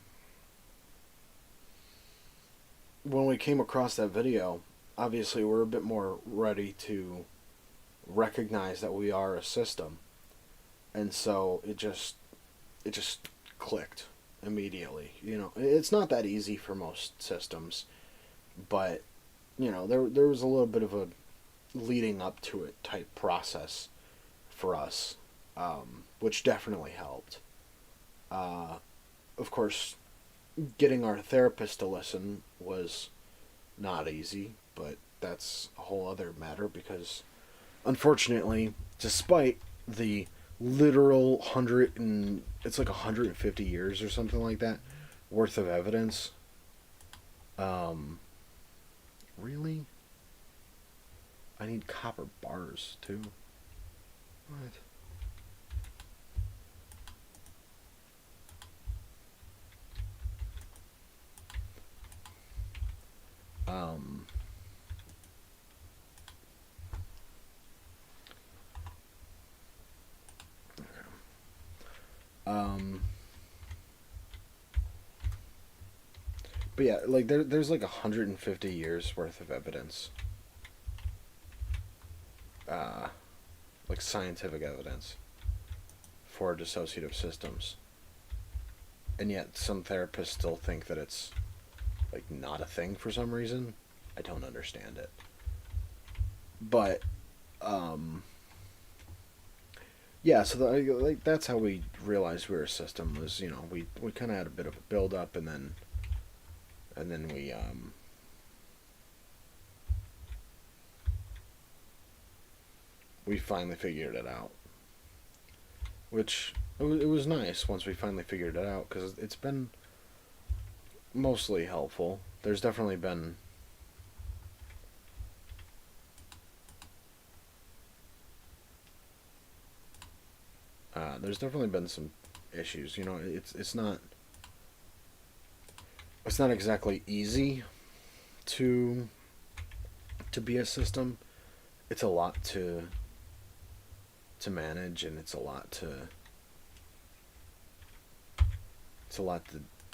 when we came across that video, obviously we're a bit more ready to recognize that we are a system, and so it just clicked immediately. It's not that easy for most systems, but there was a little bit of a leading up to it type process for us, which definitely helped. Uh, of course, getting our therapist to listen was not easy, but that's a whole other matter because, unfortunately, despite the literal it's like 150 years or something like that worth of evidence. Um, really? I need copper bars too. What? Um, um, but yeah, like there's like 150 years worth of evidence, uh, like scientific evidence for dissociative systems, and yet some therapists still think that it's like not a thing for some reason. I don't understand it, but um, yeah. So like that's how we realized we were a system. Was we kind of had a bit of a build up, and then we finally figured it out, which it was nice once we finally figured it out because it's been mostly helpful. There's definitely been some issues. It's not exactly easy to to be a system. It's a lot to manage, and it's a lot to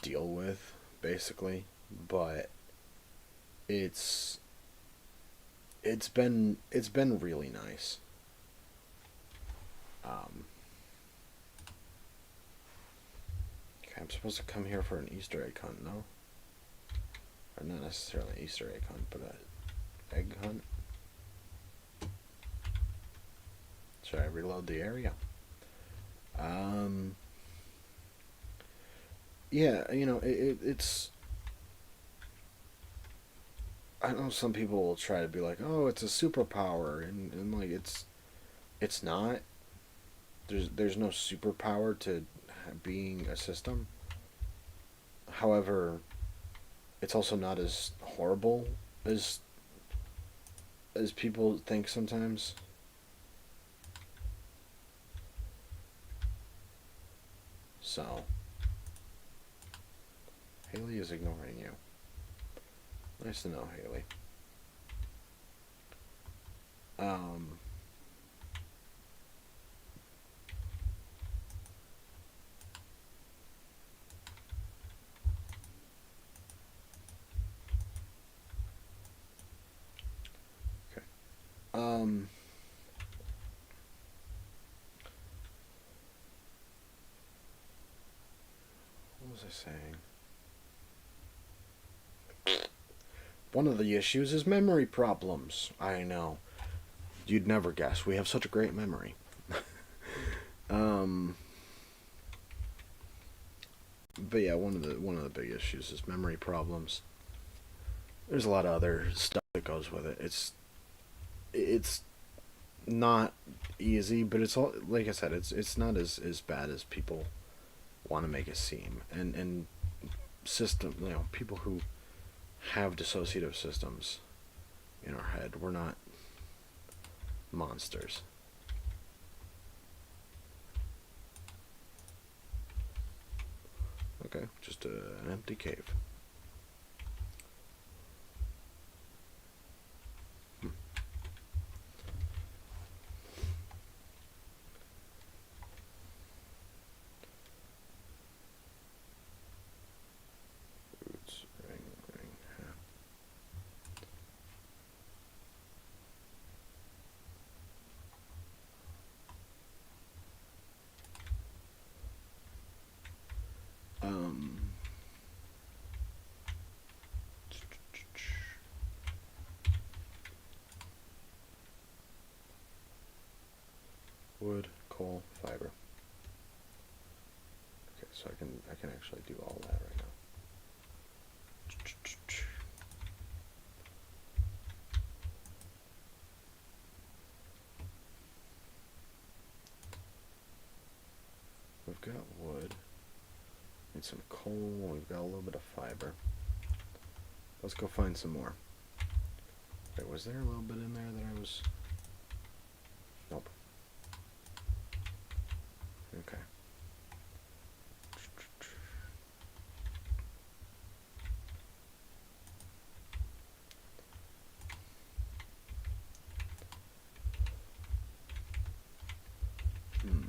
deal with, basically. But it's it's been really nice. Um, okay, I'm supposed to come here for an Easter egg hunt, no? Or not necessarily an Easter egg hunt, but an egg hunt. Should I reload the area? Um, yeah, it's. I know some people will try to be like, "Oh, it's a superpower," and like it's not. There's no superpower to being a system. However, it's also not as horrible as as people think sometimes. So Haley is ignoring you. Nice to know, Haley. Um, okay. Um, what was I saying? One of the issues is memory problems. I know. You'd never guess. We have such a great memory. Um, but yeah, one of the big issues is memory problems. There's a lot of other stuff that goes with it. It's not easy, but it's all like I said. It's not as bad as people want to make it seem. And system, people who have dissociative systems in our head, we're not monsters. Okay, just an empty cave. Hmm. Roots, ring. Um, wood, coal, fiber. Okay, so I can actually do all that right now. We've got wood. Need some coal. We've got a little bit of fiber. Let's go find some more. Wait, was there a little bit in there that I was... Nope. Okay. Hmm.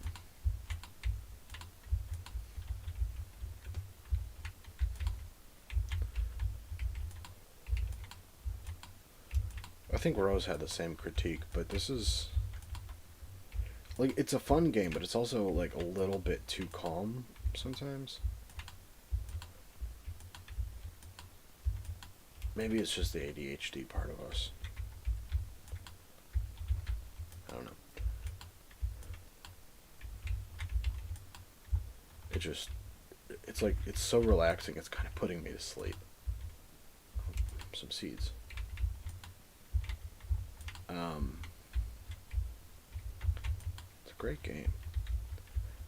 I think Rose had the same critique, but this is... Like, it's a fun game, but it's also, like, a little bit too calm sometimes. Maybe it's just the ADHD part of us. I don't know. It just... It's like, it's so relaxing, it's kind of putting me to sleep. Some seeds. It's a great game.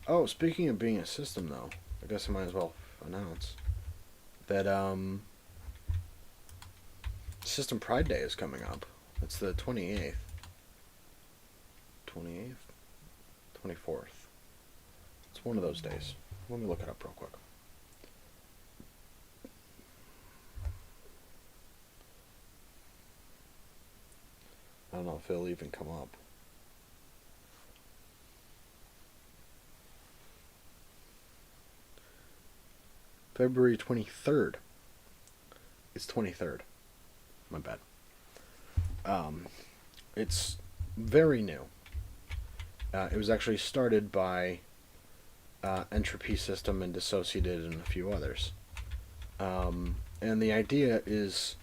Oh, speaking of being a system, though, I guess I might as well announce that System Pride Day is coming up. It's the 28th. 28th? 24th. It's one of those days. Let me look it up real quick. I don't know if it'll even come up. February 23rd. It's 23rd. My bad. It's very new. It was actually started by Entropy System and Dissociated and a few others. And the idea is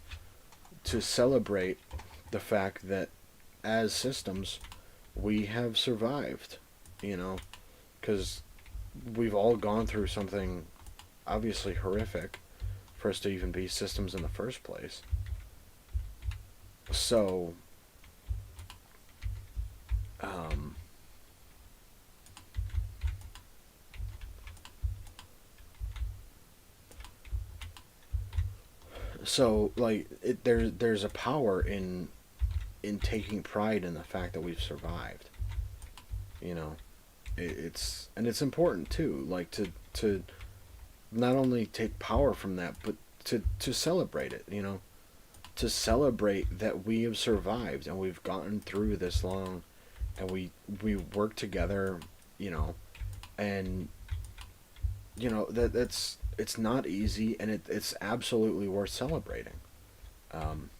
to celebrate the fact that as systems, we have survived, because we've all gone through something obviously horrific for us to even be systems in the first place. So, um, like there's a power in taking pride in the fact that we've survived. You know, it's important too, like to not only take power from that, but to celebrate it. To celebrate that we have survived and we've gotten through this long, and we work together. And that's it's not easy, and it's absolutely worth celebrating. Um,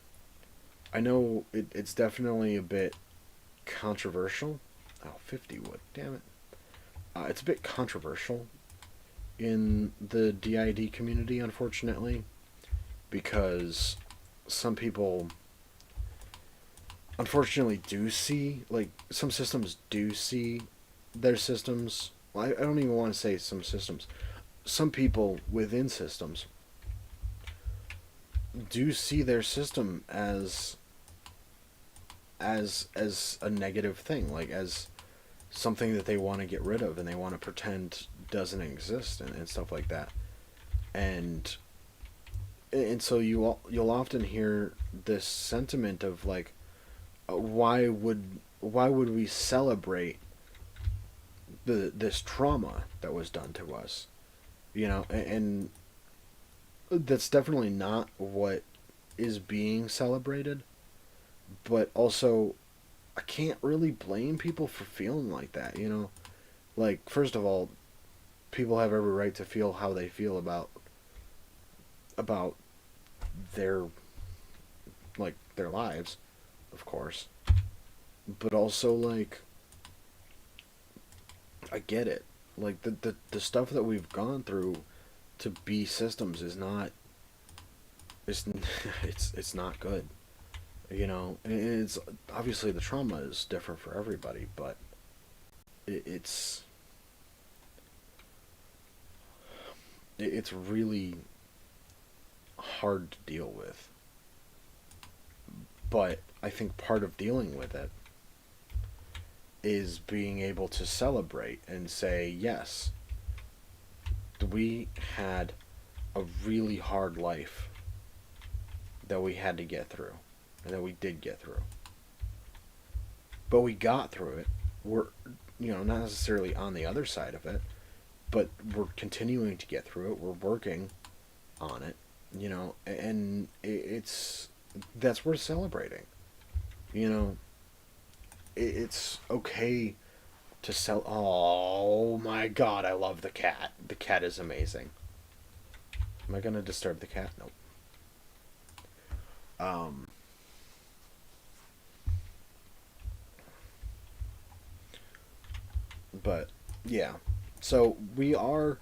I know it's definitely a bit controversial. Oh, 50 wood, damn it. It's a bit controversial in the DID community, unfortunately, because some people unfortunately do see, like, some systems do see their systems. Well, I don't even want to say some systems. Some people within systems do see their system as a negative thing, like as something that they want to get rid of and they want to pretend doesn't exist and stuff like that. And so you'll often hear this sentiment of like, why would we celebrate this trauma that was done to us? You know, and that's definitely not what is being celebrated. But also, I can't really blame people for feeling like that. You know, like first of all, people have every right to feel how they feel about their their lives, of course. But also like I get it. Like the stuff that we've gone through to be systems is not it's it's not good. You know, and it's obviously the trauma is different for everybody, but it's it's really hard to deal with. But I think part of dealing with it is being able to celebrate and say, yes, we had a really hard life that we had to get through, and that we did get through. But we got through it. We're, not necessarily on the other side of it, but we're continuing to get through it. We're working on it, and it's that's worth celebrating. You know, it's okay to sell. Oh my god, I love the cat. The cat is amazing. Am I gonna disturb the cat? Nope. Um, but yeah, so we are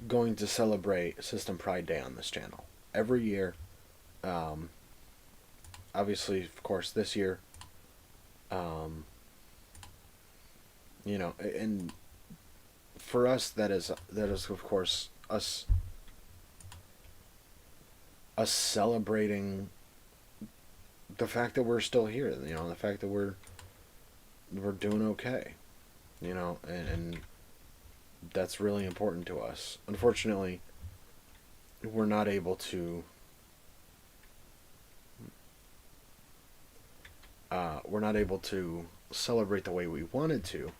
going to celebrate System Pride Day on this channel every year. Um, Obviously, of course, this year, um, and for us, that is of course us celebrating the fact that we're still here. The fact that we're doing okay. And that's really important to us. Unfortunately, we're not able to celebrate the way we wanted to.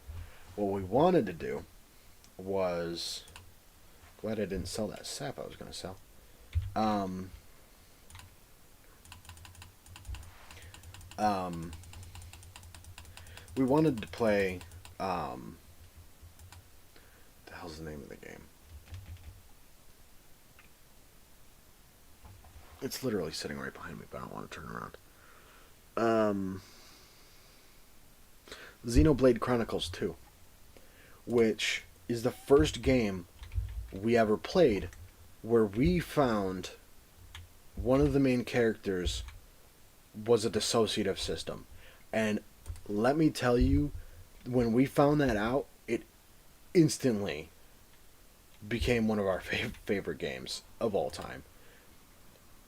What we wanted to do was, glad I didn't sell that sap I was going to sell. Um, um, we wanted to play. The hell's the name of the game? It's literally sitting right behind me, but I don't want to turn around. Um, Xenoblade Chronicles 2, which is the first game we ever played where we found one of the main characters was a dissociative system. And let me tell you, when we found that out, it instantly became one of our favorite games of all time.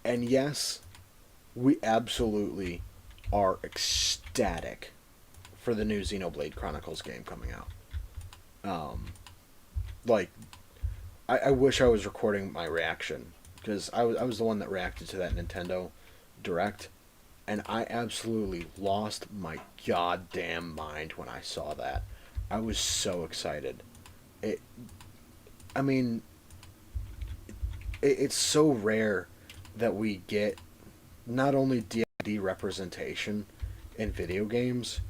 And yes, we absolutely are ecstatic for the new Xenoblade Chronicles game coming out. Um, like, I wish I was recording my reaction, because I was the one that reacted to that Nintendo Direct, and I absolutely lost my goddamn mind when I saw that. I was so excited. It, I mean, it's so rare that we get not only D&D representation in video games,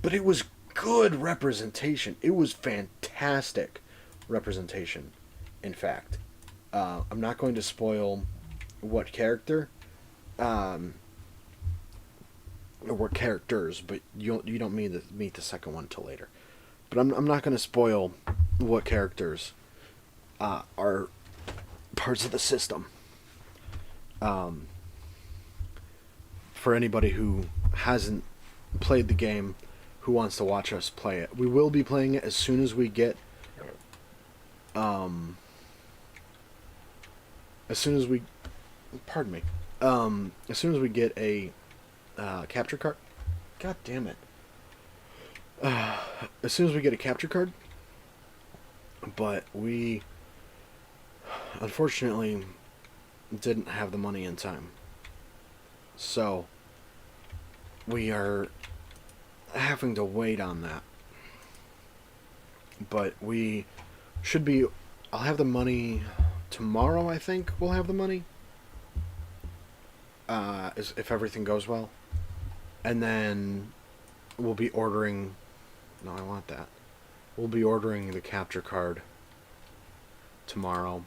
but it was good representation. It was fantastic representation, in fact. I'm not going to spoil what character, um, or what characters, but you don't meet the second one until later. But I'm not going to spoil what characters are parts of the system. Um, for anybody who hasn't played the game, who wants to watch us play it. We will be playing it as soon as we get um as soon as we pardon me. As soon as we get a capture card. God damn it. As soon as we get a capture card, but we unfortunately didn't have the money in time. So we are having to wait on that. But we should be... I'll have the money tomorrow, I think we'll have the money. If everything goes well. And then we'll be ordering... No, I want that. We'll be ordering the capture card tomorrow.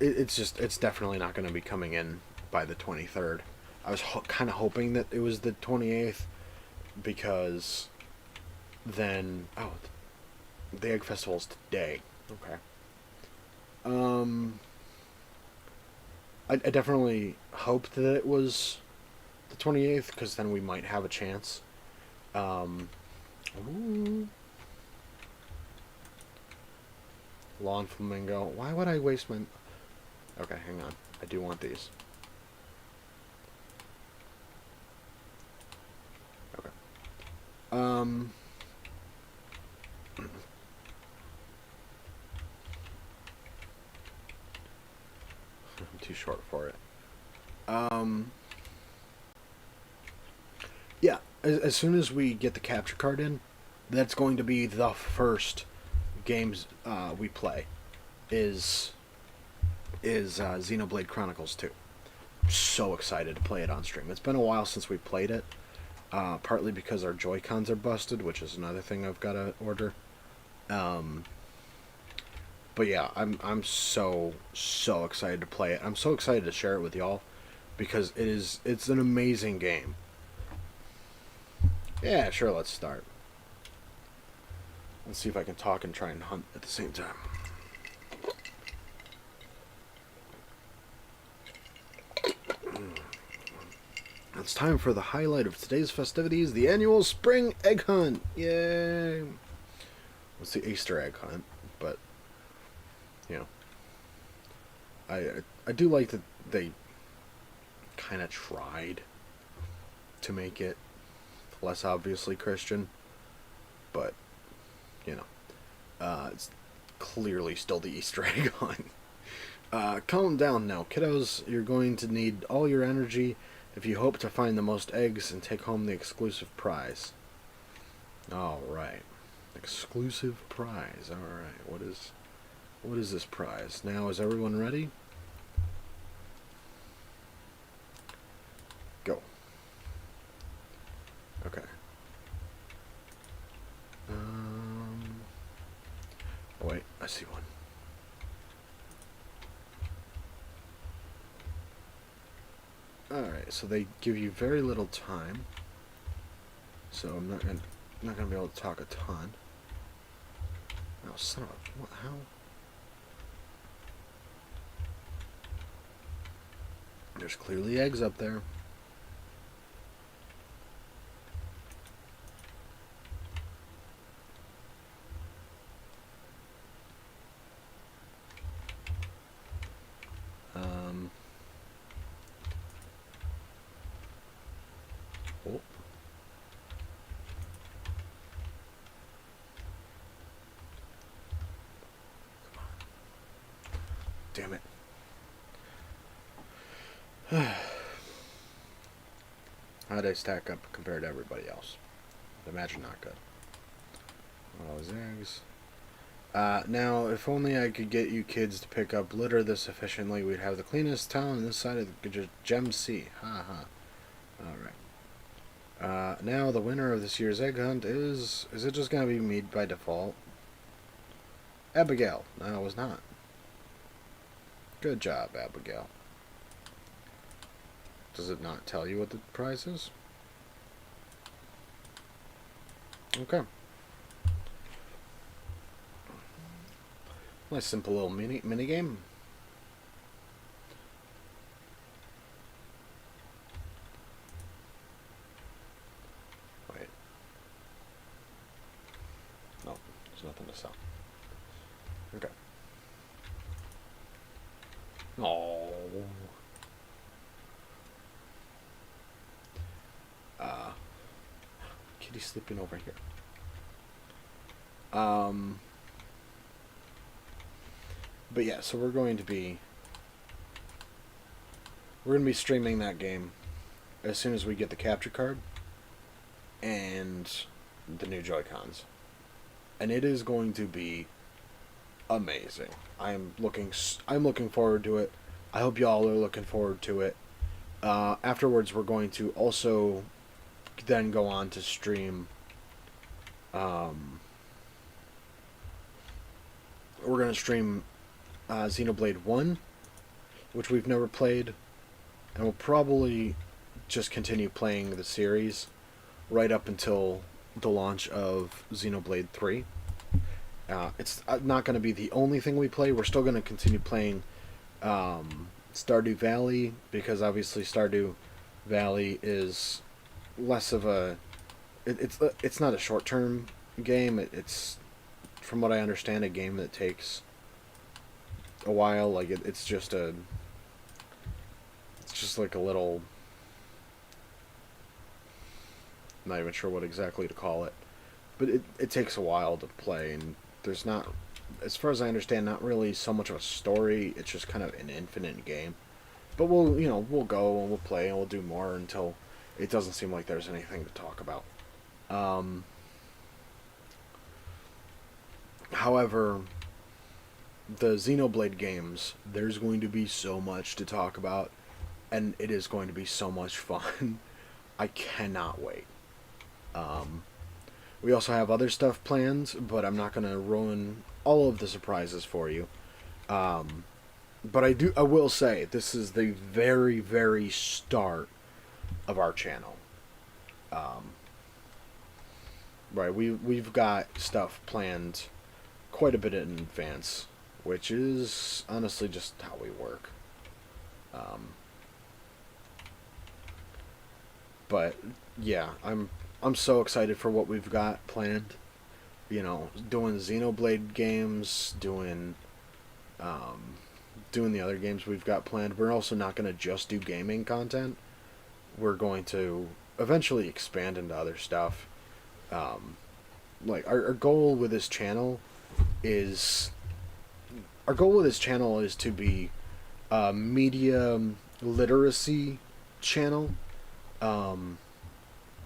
It's definitely not going to be coming in by the 23rd. I was kind of hoping that it was the 28th, because then... Oh, the Egg Festival's today. Okay. I definitely hoped that it was the 28th, because then we might have a chance. Ooh. Lawn Flamingo. Why would I waste my... Okay, hang on. I do want these. Okay. I'm too short for it. Yeah, as soon as we get the capture card in, that's going to be the first games we play. Is Xenoblade Chronicles 2. I'm so excited to play it on stream. It's been a while since we played it, partly because our Joy-Cons are busted, which is another thing I've got to order. But yeah, I'm so excited to play it. I'm so excited to share it with y'all, because it's an amazing game. Yeah, sure, let's start. Let's see if I can talk and try and hunt at the same time. It's time for the highlight of today's festivities, the annual spring egg hunt. Yay! It's the Easter egg hunt, but you know, I do like that they kind of tried to make it less obviously Christian, but you know, it's clearly still the Easter egg hunt. Calm down now, kiddos. You're going to need all your energy if you hope to find the most eggs and take home the exclusive prize. Alright. Exclusive prize. Alright. What is this prize? Now, is everyone ready? Go. Okay. Oh wait, I see one. Alright, so they give you very little time. So I'm not gonna be able to talk a ton. Oh, son of a... What? How? There's clearly eggs up there. Oh. Damn it. How'd I stack up compared to everybody else? Imagine not good. All those eggs. Now, if only I could get you kids to pick up litter this efficiently, we'd have the cleanest town on this side of the Gem Sea. Ha ha. Alright. Now, the winner of this year's egg hunt is it just gonna be me by default? Abigail. No, it was not. Good job, Abigail. Does it not tell you what the prize is? Okay. Nice simple little mini game. There's nothing to sell. Okay. Oh. Kitty's sleeping over here. But yeah, so we're going to be streaming that game as soon as we get the capture card and the new Joy-Cons. And it is going to be amazing. I'm looking forward to it. I hope y'all are looking forward to it. Afterwards, we're going to also then go on to stream. We're going to stream Xenoblade 1, which we've never played, and we'll probably just continue playing the series right up until the launch of Xenoblade 3. It's not going to be the only thing we play. We're still going to continue playing Stardew Valley, because obviously Stardew Valley is less of a... It's not a short-term game. It's, from what I understand, a game that takes a while. Like, it's just like a little... I'm not even sure what exactly to call it. But it takes a while to play, and there's not, as far as I understand, not really so much of a story. It's just kind of an infinite game. But we'll go and we'll play and we'll do more until it doesn't seem like there's anything to talk about. However, the Xenoblade games, there's going to be so much to talk about, and it is going to be so much fun. I cannot wait. We also have other stuff planned, but I'm not going to ruin all of the surprises for you. But I will say, this is the very, very start of our channel. Right, we've got stuff planned quite a bit in advance, which is honestly just how we work. But yeah, I'm so excited for what we've got planned. Doing Xenoblade games, doing the other games we've got planned. We're also not going to just do gaming content. We're going to eventually expand into other stuff. Like our goal with this channel is to be a media literacy channel.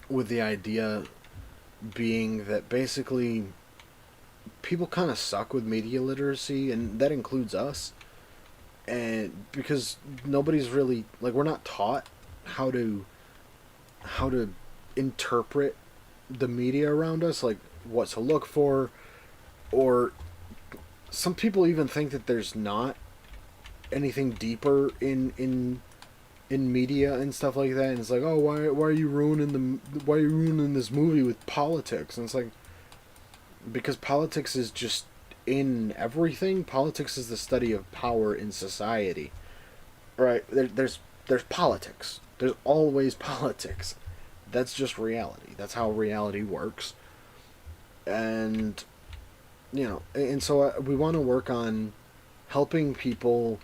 With the idea being that basically people kind of suck with media literacy, and that includes us. And because nobody's really, like, we're not taught how to interpret the media around us, like what to look for, or some people even think that there's not anything deeper in media and stuff like that, and it's like, oh, why are you ruining this movie with politics? And it's like, because politics is just in everything. Politics is the study of power in society, right? There's politics. There's always politics. That's just reality. That's how reality works. And so we want to work on helping people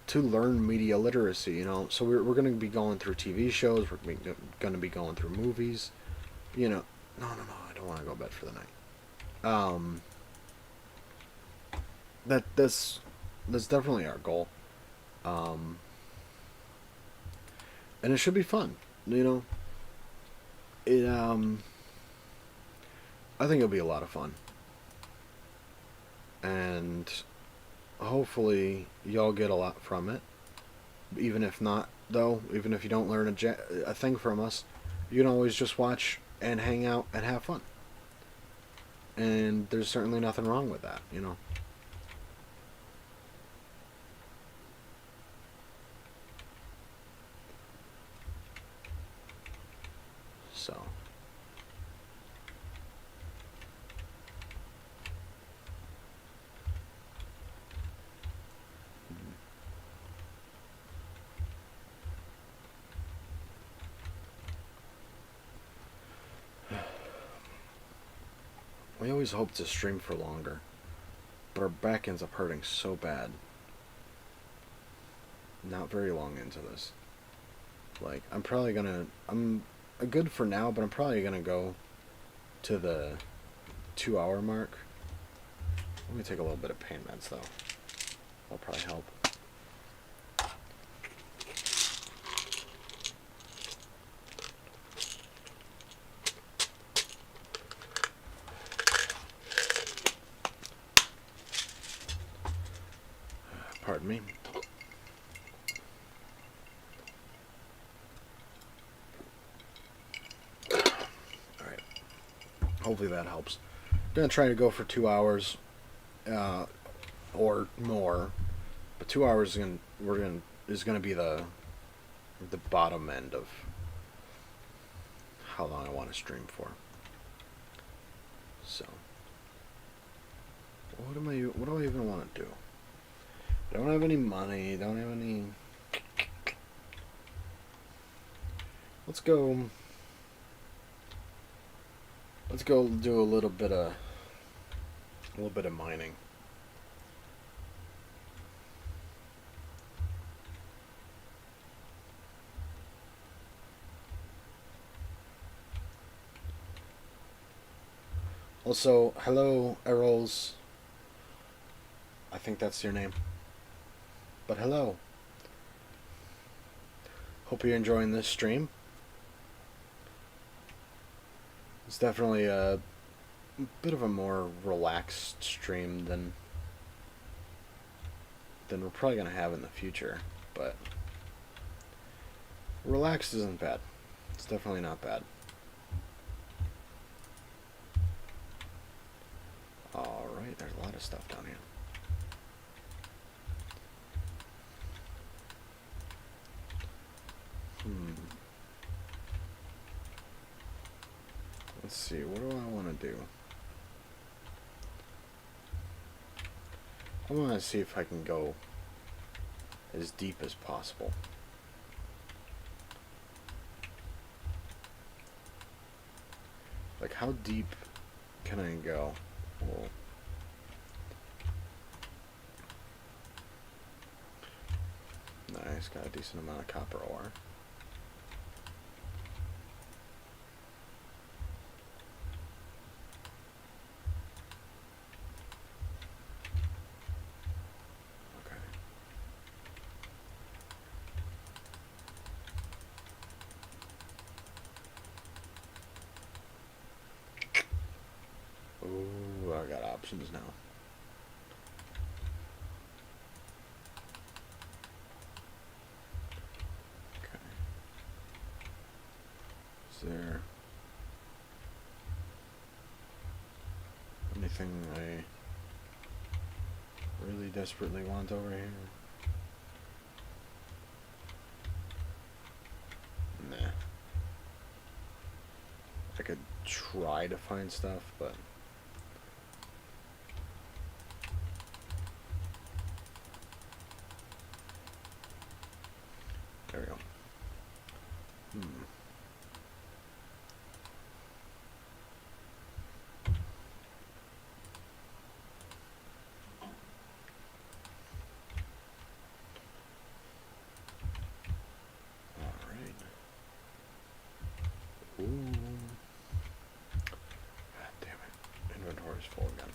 to learn media literacy, So we're going to be going through TV shows. We're going to be going through movies. No, I don't want to go to bed for the night. That's definitely our goal. And it should be fun, It I think it'll be a lot of fun. And hopefully y'all get a lot from it. Even if not, though, even if you don't learn a thing from us, you can always just watch and hang out and have fun. And there's certainly nothing wrong with that, So... We always hope to stream for longer, but our back ends up hurting so bad. Not very long into this. Like, I'm good for now, but I'm probably gonna go to the 2 hour mark. Let me take a little bit of pain meds, though. That'll probably help. Pardon me. Alright. Hopefully that helps. I'm gonna try to go for 2 hours, or more. But 2 hours is gonna be the bottom end of how long I want to stream for. So, what do I even want to do? I don't have any money. Don't have any. Let's go. Let's go do a little bit of mining. Also, hello, Errols. I think that's your name. But hello. Hope you're enjoying this stream. It's definitely a bit of a more relaxed stream than we're probably going to have in the future. But relaxed isn't bad. It's definitely not bad. Alright, there's a lot of stuff down here. Let's see, what do I want to do? I want to see if I can go as deep as possible. Like, how deep can I go? Well, nice, got a decent amount of copper ore. Ooh, I got options now. Okay. Is there anything I really desperately want over here? Nah. I could try to find stuff, but there we go. Alright. Ooh. God damn it. Inventory's full again.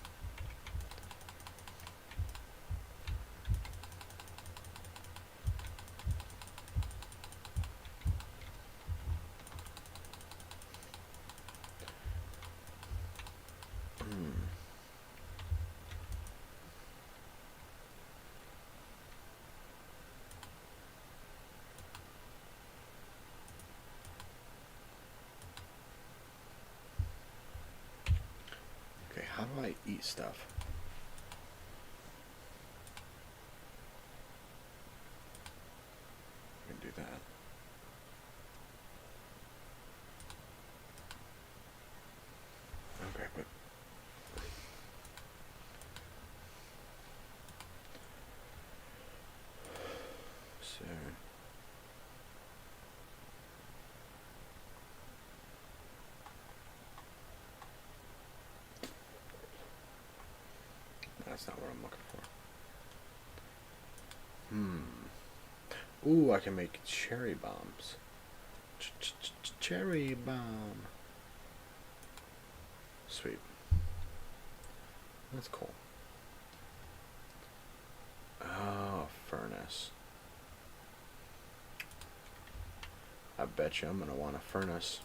Okay, how do I eat stuff? I can do that. Okay, but so that's not what I'm looking for. Ooh, I can make cherry bombs. Cherry bomb. Sweet. That's cool. Oh, furnace. I bet you I'm going to want a furnace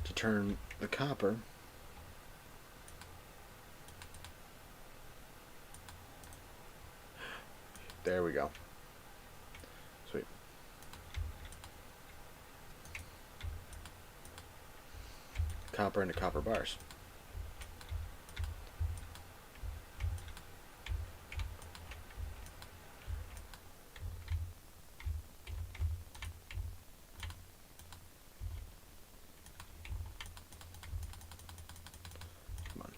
to turn the copper. There we go. Sweet. Copper into copper bars. Come on.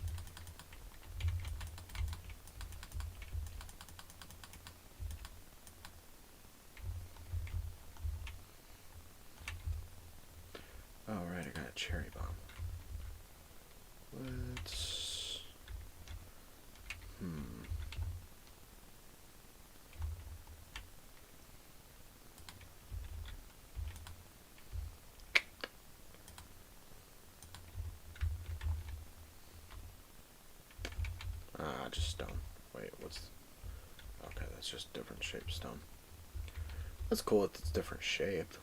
Oh, right, I got a cherry bomb. Let's... just stone. Wait, what's... Okay, that's just different shape stone. That's cool that it's different shape.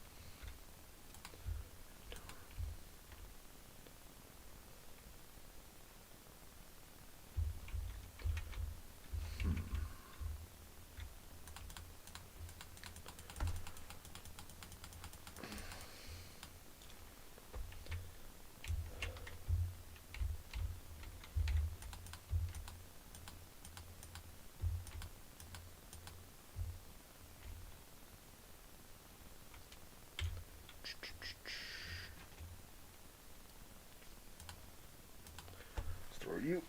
Throw you.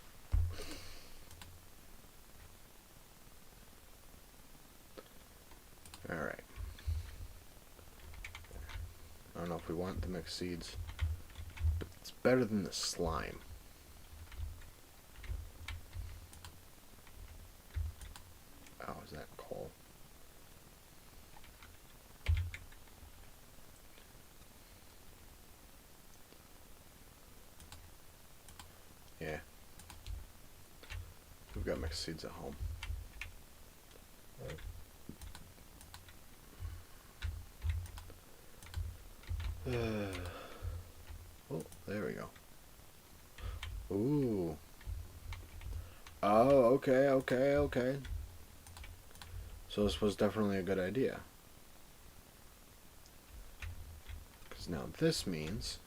Alright. I don't know if we want the mixed seeds, but it's better than the slime. Oh, is that coal? Yeah. We've got mixed seeds at home. Oh, there we go. Ooh. Oh, okay. So this was definitely a good idea. Because now this means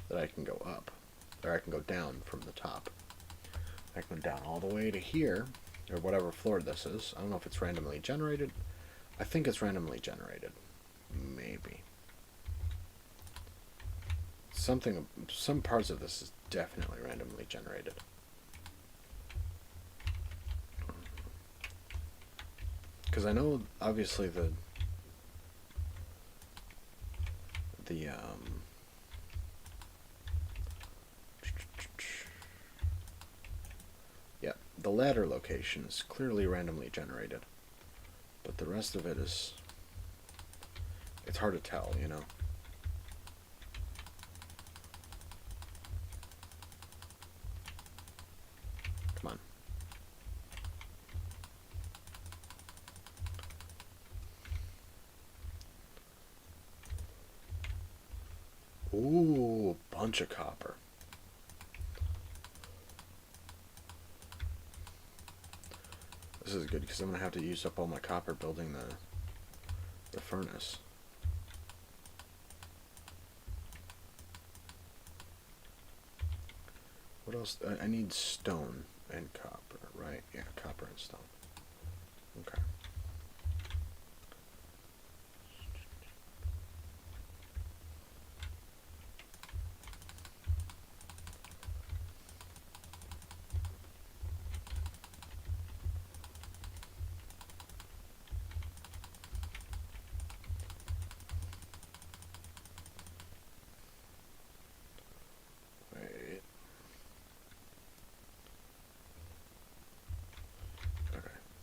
that I can go up. Or I can go down from the top. I can go down all the way to here, or whatever floor this is. I don't know if it's randomly generated. I think it's randomly generated. Maybe. Some parts of this is definitely randomly generated. Because I know, obviously, yeah, the ladder location is clearly randomly generated. But the rest of it is, it's hard to tell, you know? Come on. Ooh, a bunch of copper. This is good because I'm going to have to use up all my copper building the furnace. What else? I need stone and copper, right? Yeah, copper and stone. Okay. Wait.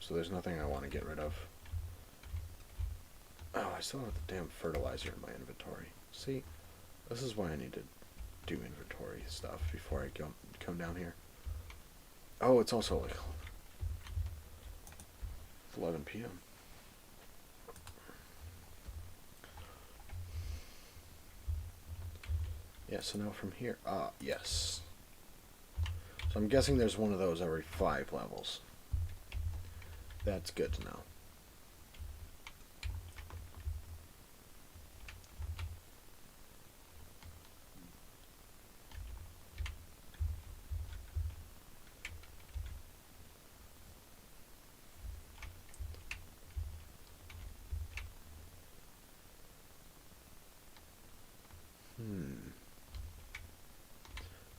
so there's nothing I want to get rid of. Oh, I still have the damn fertilizer in my inventory. See, this is why I need to do inventory stuff before I come down here. Oh, it's also like 11 p.m. Yeah, so now from here, yes. So I'm guessing there's one of those every 5 levels. That's good to know.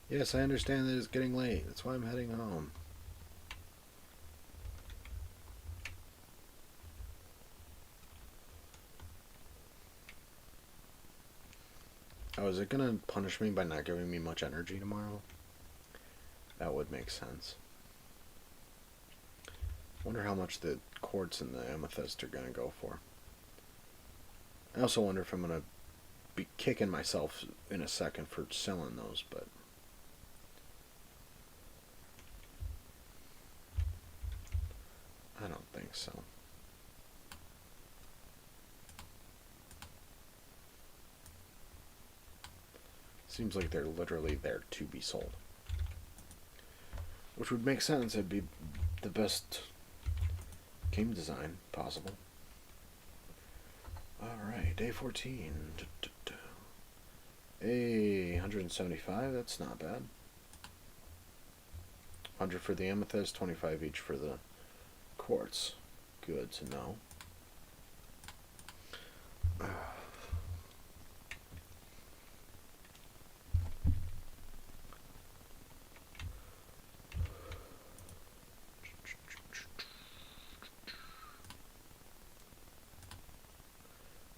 Yes, I understand that it's getting late. That's why I'm heading home. Oh, is it gonna punish me by not giving me much energy tomorrow? That would make sense. Wonder how much the quartz and the amethyst are gonna go for. I also wonder if I'm gonna be kicking myself in a second for selling those, but I don't think so. Seems like they're literally there to be sold. Which would make sense. It'd be the best game design possible. Alright, day 14. Hey, 175, that's not bad. 100 for the amethyst, 25 each for the quartz. Good to know.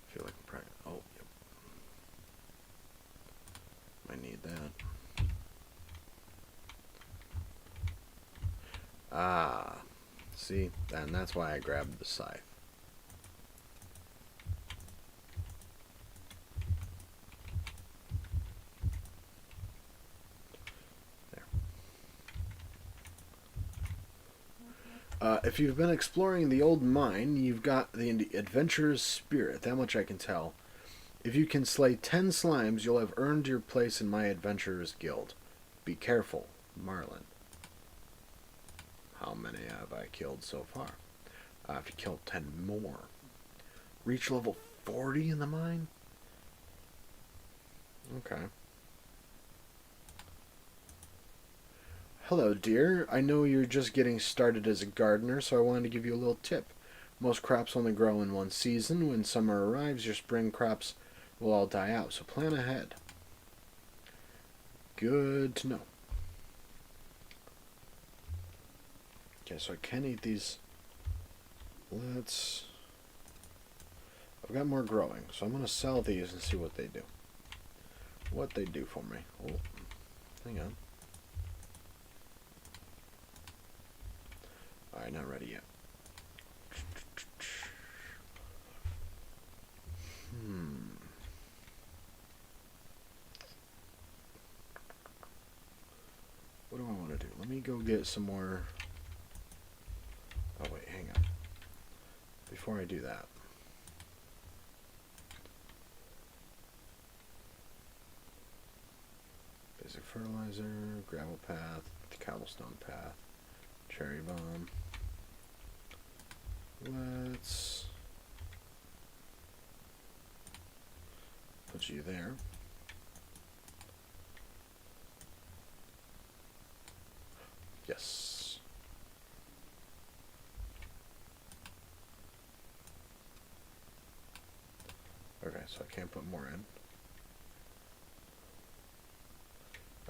Feel like I'm pregnant. Oh, yep. I need that. Ah, see, and that's why I grabbed the scythe. If you've been exploring the old mine, you've got the adventurer's spirit. That much I can tell. If you can slay 10 slimes, you'll have earned your place in my adventurer's guild. Be careful, Marlin. How many have I killed so far? I have to kill 10 more. Reach level 40 in the mine? Okay. Hello, dear. I know you're just getting started as a gardener, so I wanted to give you a little tip. Most crops only grow in one season. When summer arrives, your spring crops will all die out, so plan ahead. Good to know. Okay, so I can eat these. I've got more growing, so I'm going to sell these and see what they do. What they do for me. Oh, hang on. Alright, not ready yet. What do I want to do? Let me go get some more. Oh, wait, hang on. Before I do that. Basic fertilizer, gravel path, cobblestone path, cherry bomb. Let's put you there. Yes. Okay, so I can't put more in.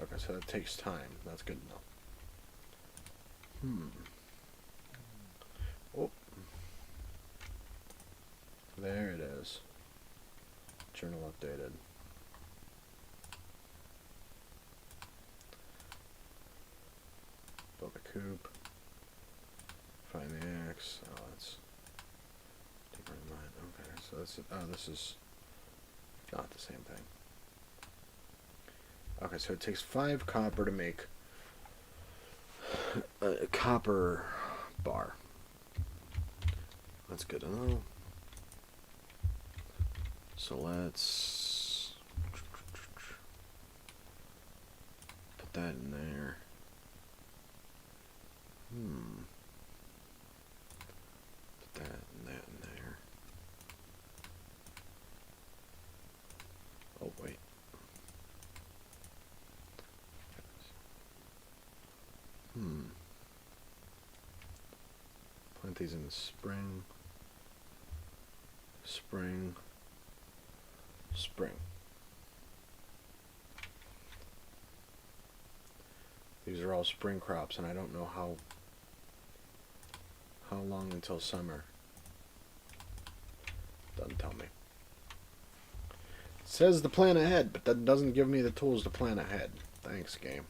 Okay, so that takes time. That's good enough. Oh. There it is. Journal updated. Build a coop. Find the 6. Oh, that's different in mine. Okay, so that's, oh, this is not the same thing. Okay, so it takes 5 copper to make a copper bar. That's good to know. So let's put that in there. Put that and that in there. Oh, wait. Plant these in the spring. Spring. Spring. These are all spring crops, and I don't know how long until summer. Doesn't tell me. It says to plan ahead, but that doesn't give me the tools to plan ahead. Thanks, game.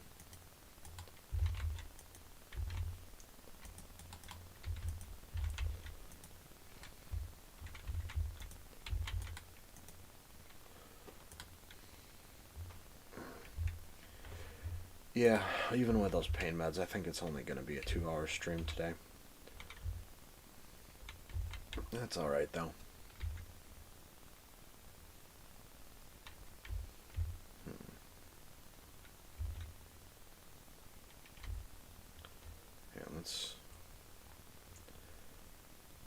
Yeah, even with those pain meds, I think it's only going to be a 2-hour stream today. That's alright, though. Yeah, let's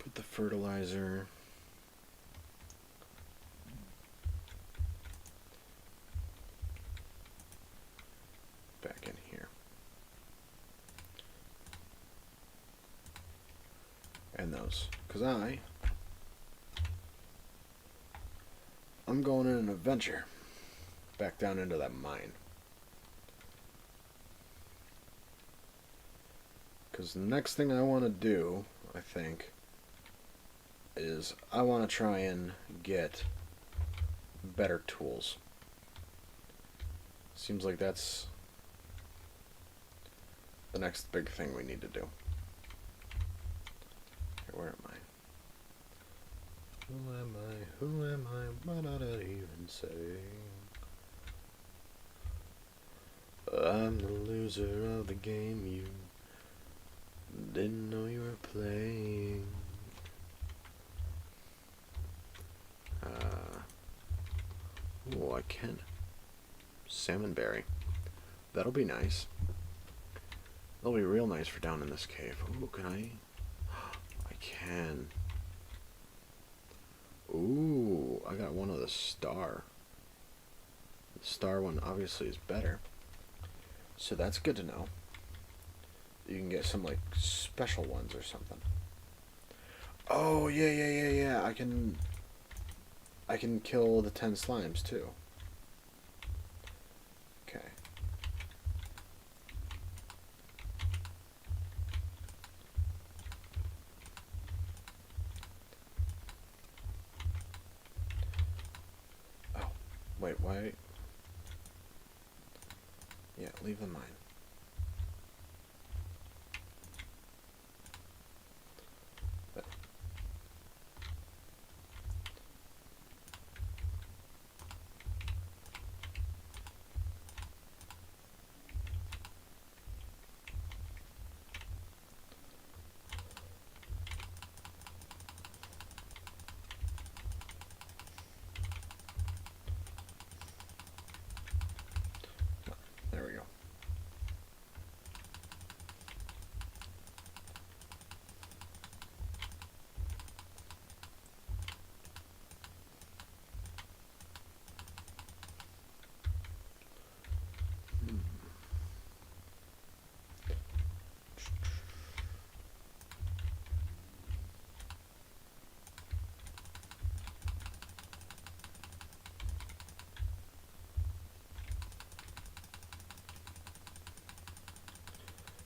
put the fertilizer... back in here. And those. Because I'm going on an adventure. Back down into that mine. Because the next thing I want to do, I think, is I want to try and get better tools. Seems like that's the next big thing we need to do. Okay, where am I? Who am I? Who am I? What did I even say? I'm the loser of the game you didn't know you were playing. Oh, I can. Salmonberry. That'll be nice. That'll be real nice for down in this cave. Ooh, can I? I can. Ooh, I got one of the star. The star one obviously is better. So that's good to know. You can get some, like, special ones or something. Oh, yeah. I can kill the 10 slimes, too. Okay. Oh, wait, why? Yeah, leave them mine. There we go.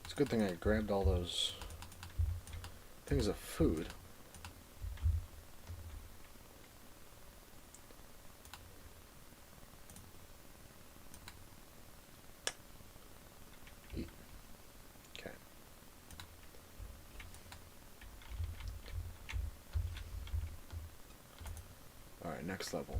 It's a good thing I grabbed all those things of food. Eat. Okay. next level.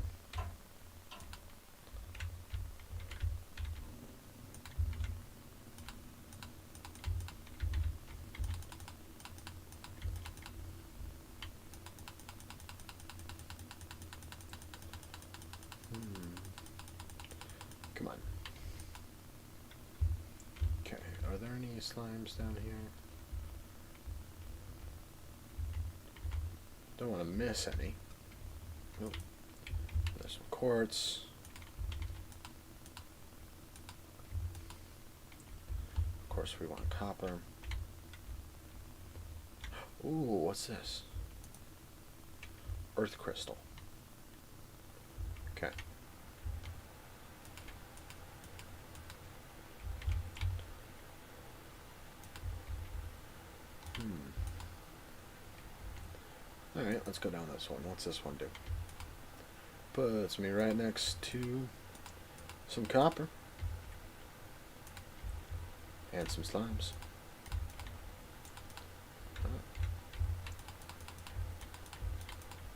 Come on. Okay, are there any slimes down here? Don't want to miss any. Nope. There's some quartz. Of course, we want copper. Ooh, what's this? Earth crystal. Okay. Alright, let's go down this one. What's this one do? Puts me right next to some copper. And some slimes.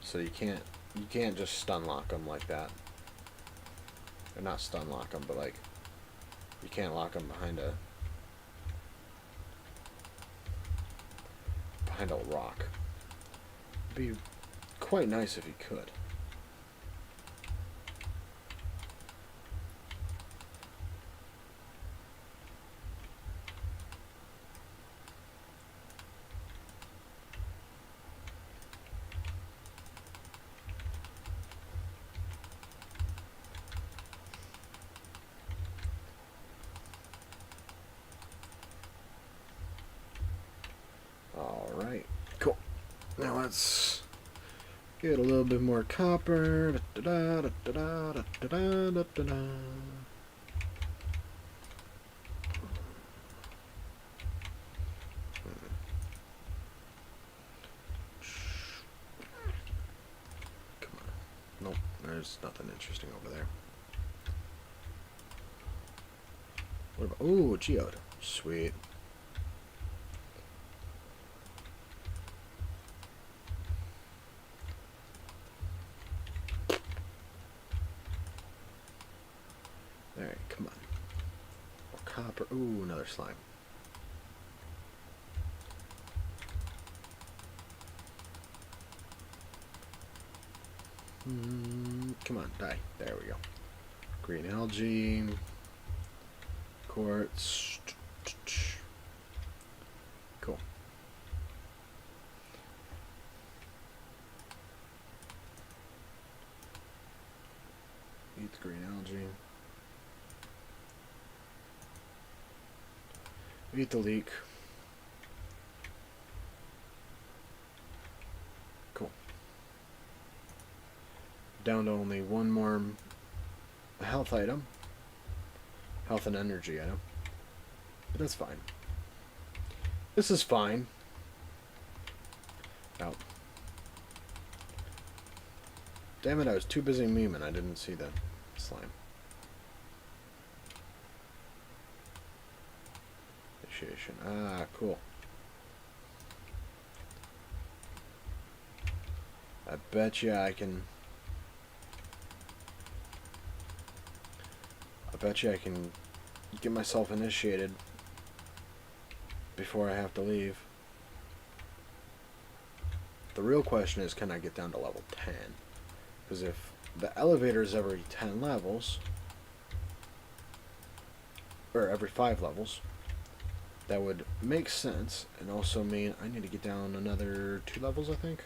So you can't just stun lock them like that. Or not stun lock them, but like you can't lock them behind a rock. It'd be quite nice if you could. Alright, cool. Now let's get a little bit more copper. Come on. Nope, there's nothing interesting over there. What about... Ooh, geode. Sweet. Alright, come on. More copper. Ooh, another slime. Come on, die. There we go. Green algae. Quartz. Cool. Eat the green algae. Eat the leek. Cool. Down to only one more health item. Health and energy item. But that's fine. This is fine. Oh. Damn it, I was too busy memeing. I didn't see the slime. Initiation. Ah, cool. I bet you I can get myself initiated before I have to leave. The real question is, can I get down to level 10? Because if the elevator is every 10 levels, or every 5 levels, that would make sense, and also mean I need to get down another 2 levels, I think.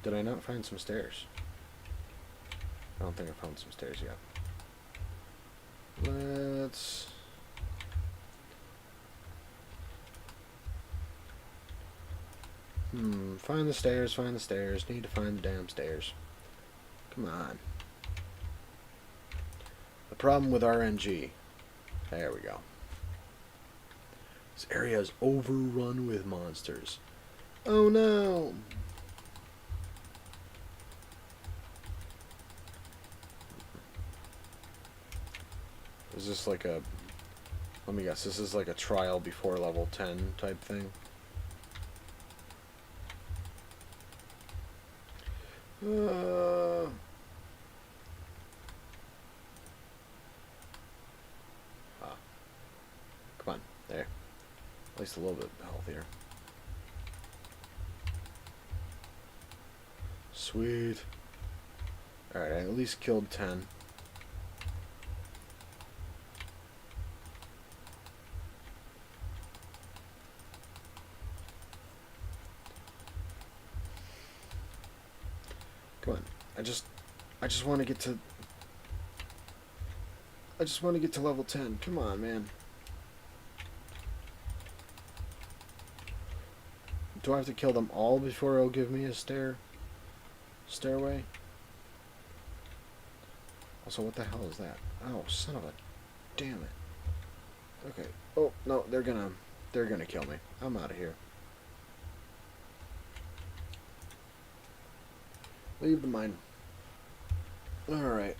Did I not find some stairs? I don't think I found some stairs yet. Let's... Find the stairs, find the stairs. Need to find the damn stairs. Come on. The problem with RNG. There we go. This area is overrun with monsters. Oh no! Is this like a... Let me guess, this is like a trial before level 10 type thing? Uh, ah, come on, there. At least a little bit healthier. Sweet. Alright, I at least killed 10. Come on. I just want to get to... I just want to get to level 10. Come on, man. Do I have to kill them all before it'll give me a stairway? Also, what the hell is that? Oh, son of a... Damn it. Okay. Oh, no, they're gonna kill me. I'm out of here. Leave the mine. Alright.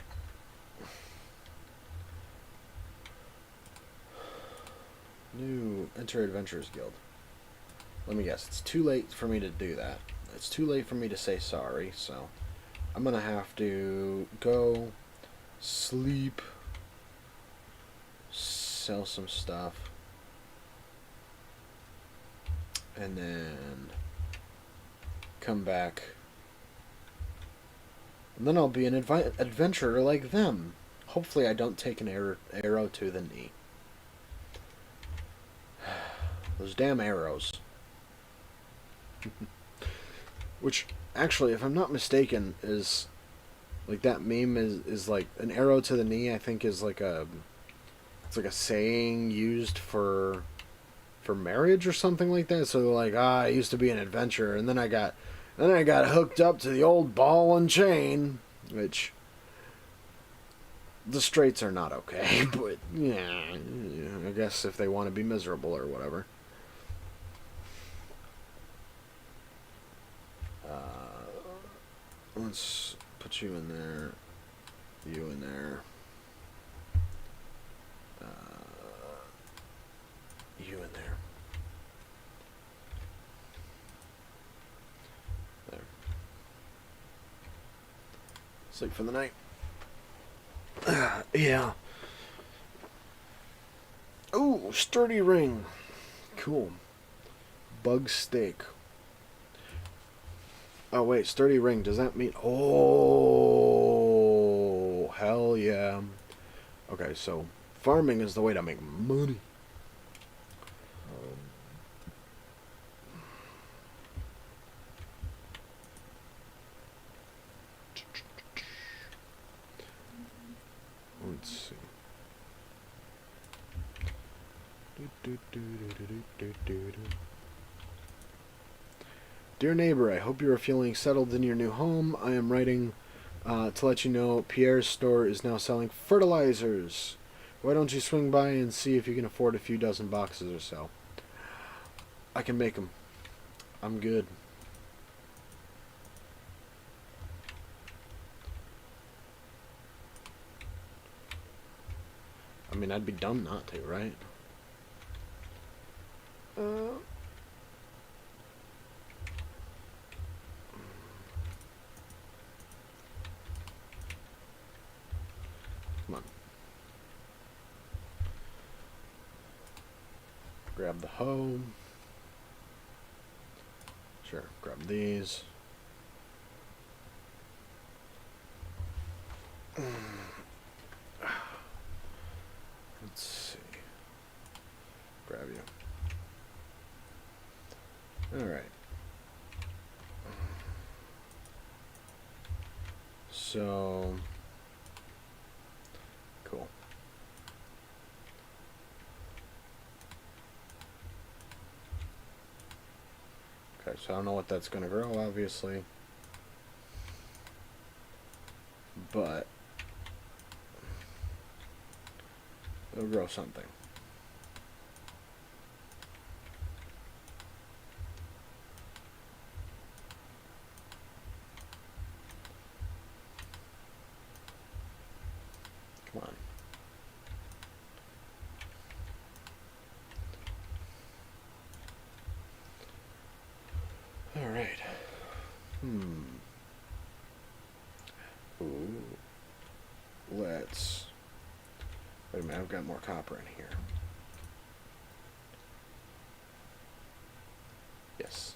New Enter Adventurers Guild. Let me guess, it's too late for me to do that. It's too late for me to say sorry, so I'm gonna have to go sleep, sell some stuff, and then come back. And then I'll be an adventurer like them. Hopefully I don't take an arrow to the knee. Those damn arrows. Which, actually, if I'm not mistaken, is... Like, that meme is like... An arrow to the knee, I think, is like a... It's like a saying used for marriage or something like that. So, like, I used to be an adventurer, and then I got hooked up to the old ball and chain, which... The straights are not okay, but, yeah, I guess if they want to be miserable or whatever. Let's put you in there, you in there, you in there. There. Sleep for the night. Yeah. Ooh, sturdy ring. Cool. Bug steak. Oh, wait, sturdy ring. Does that mean... Oh, hell yeah. Okay, so farming is the way to make money. Let's see. Dear neighbor, I hope you are feeling settled in your new home. I am writing to let you know Pierre's store is now selling fertilizers. Why don't you swing by and see if you can afford a few dozen boxes or so? I can make them. I'm good. I mean, I'd be dumb not to, right? Come on. Grab the hoe. Sure, grab these. Let's see. Grab you. Alright. So... Cool. Okay, so I don't know what that's going to grow, obviously. But... it'll grow something. Come on. Alright. me, I've got more copper in here. Yes.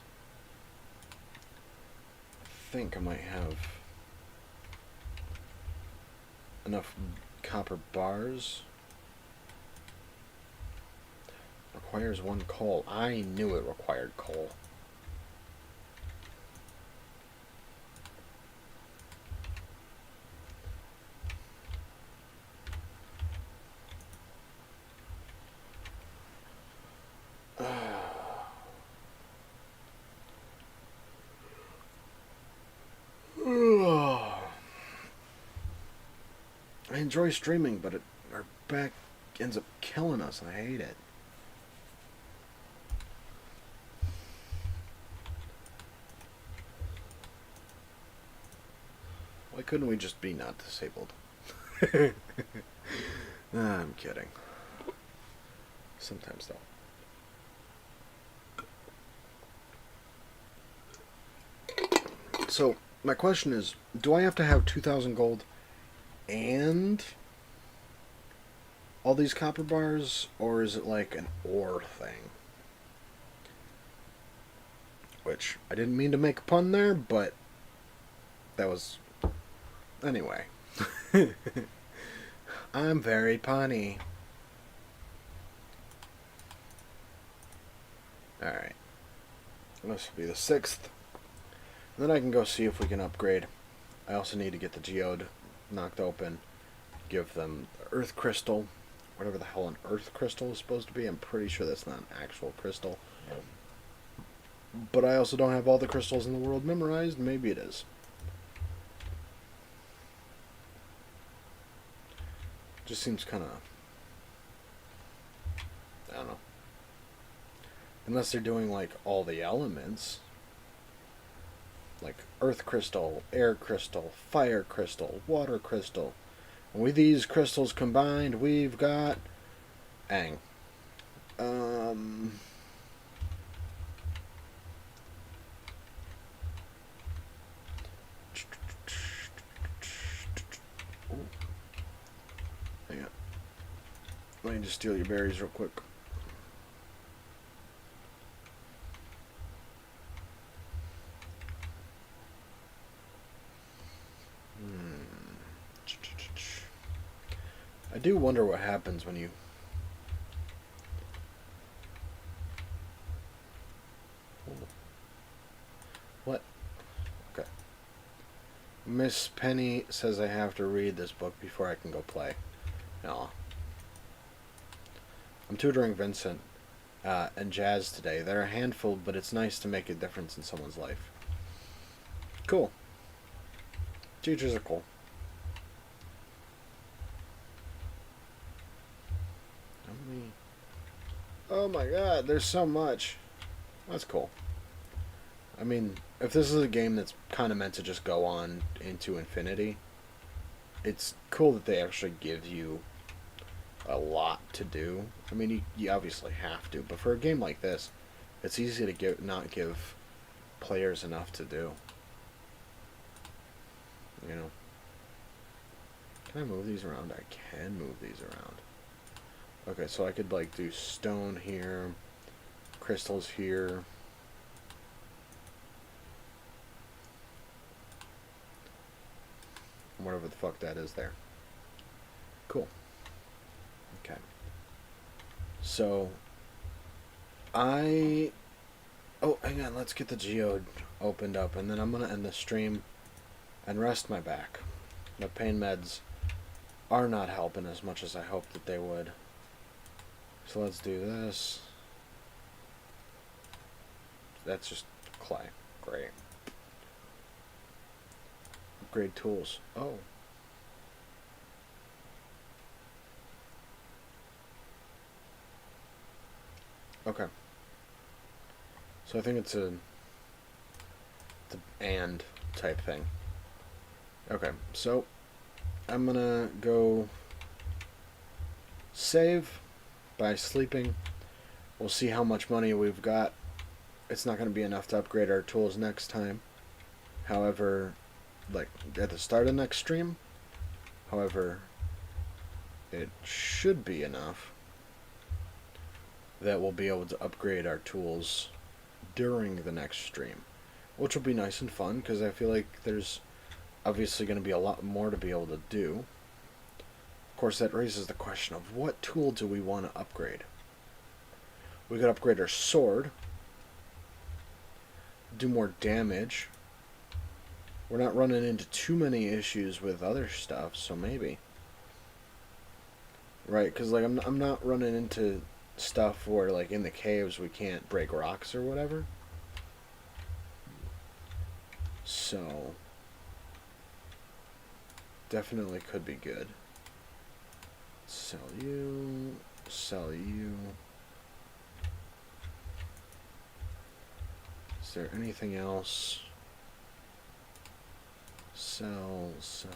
I think I might have enough copper bars. Requires 1 coal. I knew it required coal. I enjoy streaming, but our back ends up killing us. I hate it. Why couldn't we just be not disabled? I'm kidding. Sometimes, though. So, my question is, do I have to have 2,000 gold and all these copper bars, or is it like an ore thing? Which, I didn't mean to make a pun there, but that was... Anyway. I'm very punny. Alright. This will be the 6th. And then I can go see if we can upgrade. I also need to get the geode knocked open. Give them the earth crystal. Whatever the hell an earth crystal is supposed to be. I'm pretty sure that's not an actual crystal. But I also don't have all the crystals in the world memorized. Maybe it is. Just seems kind of... I don't know. Unless they're doing, like, all the elements. Like, earth crystal, air crystal, fire crystal, water crystal. And with these crystals combined, we've got... Ang. Ooh. Hang on. Let me just steal your berries real quick. I do wonder what happens when you... What? Okay. Miss Penny says I have to read this book before I can go play. No. I'm tutoring Vincent and Jazz today. They're a handful, but it's nice to make a difference in someone's life. Cool. Teachers are cool. Oh my god, there's so much. That's cool. I mean, if this is a game that's kind of meant to just go on into infinity, it's cool that they actually give you a lot to do. I mean, you obviously have to, but for a game like this, it's easy to not give players enough to do. You know? Can I move these around? I can move these around. Okay, so I could, like, do stone here, crystals here. Whatever the fuck that is there. Cool. Okay. So, oh, hang on, let's get the geode opened up, and then I'm gonna end the stream and rest my back. The pain meds are not helping as much as I hoped that they would. So let's do this. That's just clay. Great. Upgrade tools. Oh. Okay. So I think it's an and type thing. Okay, so I'm gonna go save by sleeping. We'll see how much money we've got. It's not going to be enough to upgrade our tools next time. However, like at the start of next stream. However, it should be enough that we'll be able to upgrade our tools during the next stream, which will be nice and fun because I feel like there's obviously going to be a lot more to be able to do. Of course, that raises the question of what tool do we want to upgrade? We could upgrade our sword, do more damage. We're not running into too many issues with other stuff, so maybe. Right, because like I'm not running into stuff where like in the caves we can't break rocks or whatever. So definitely could be good. Sell you, sell you. Is there anything else? Sell, sell.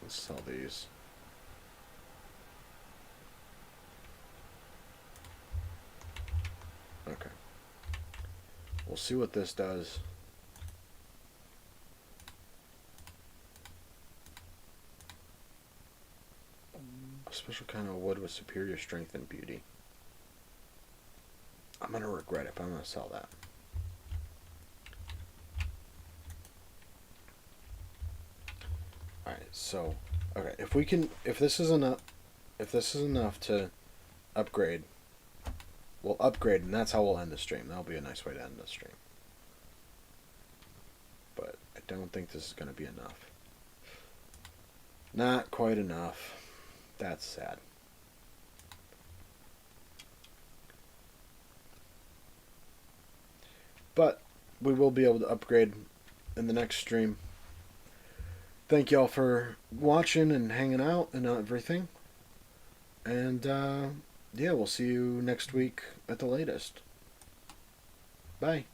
Let's sell these. Okay. We'll see what this does. A special kind of wood with superior strength and beauty. I'm gonna regret it, but I'm gonna sell that. Alright, so okay, if this is enough to upgrade, we'll upgrade and that's how we'll end the stream. That'll be a nice way to end the stream. But I don't think this is gonna be enough. Not quite enough. That's sad. But we will be able to upgrade in the next stream. Thank y'all for watching and hanging out and everything. And yeah, we'll see you next week at the latest. Bye.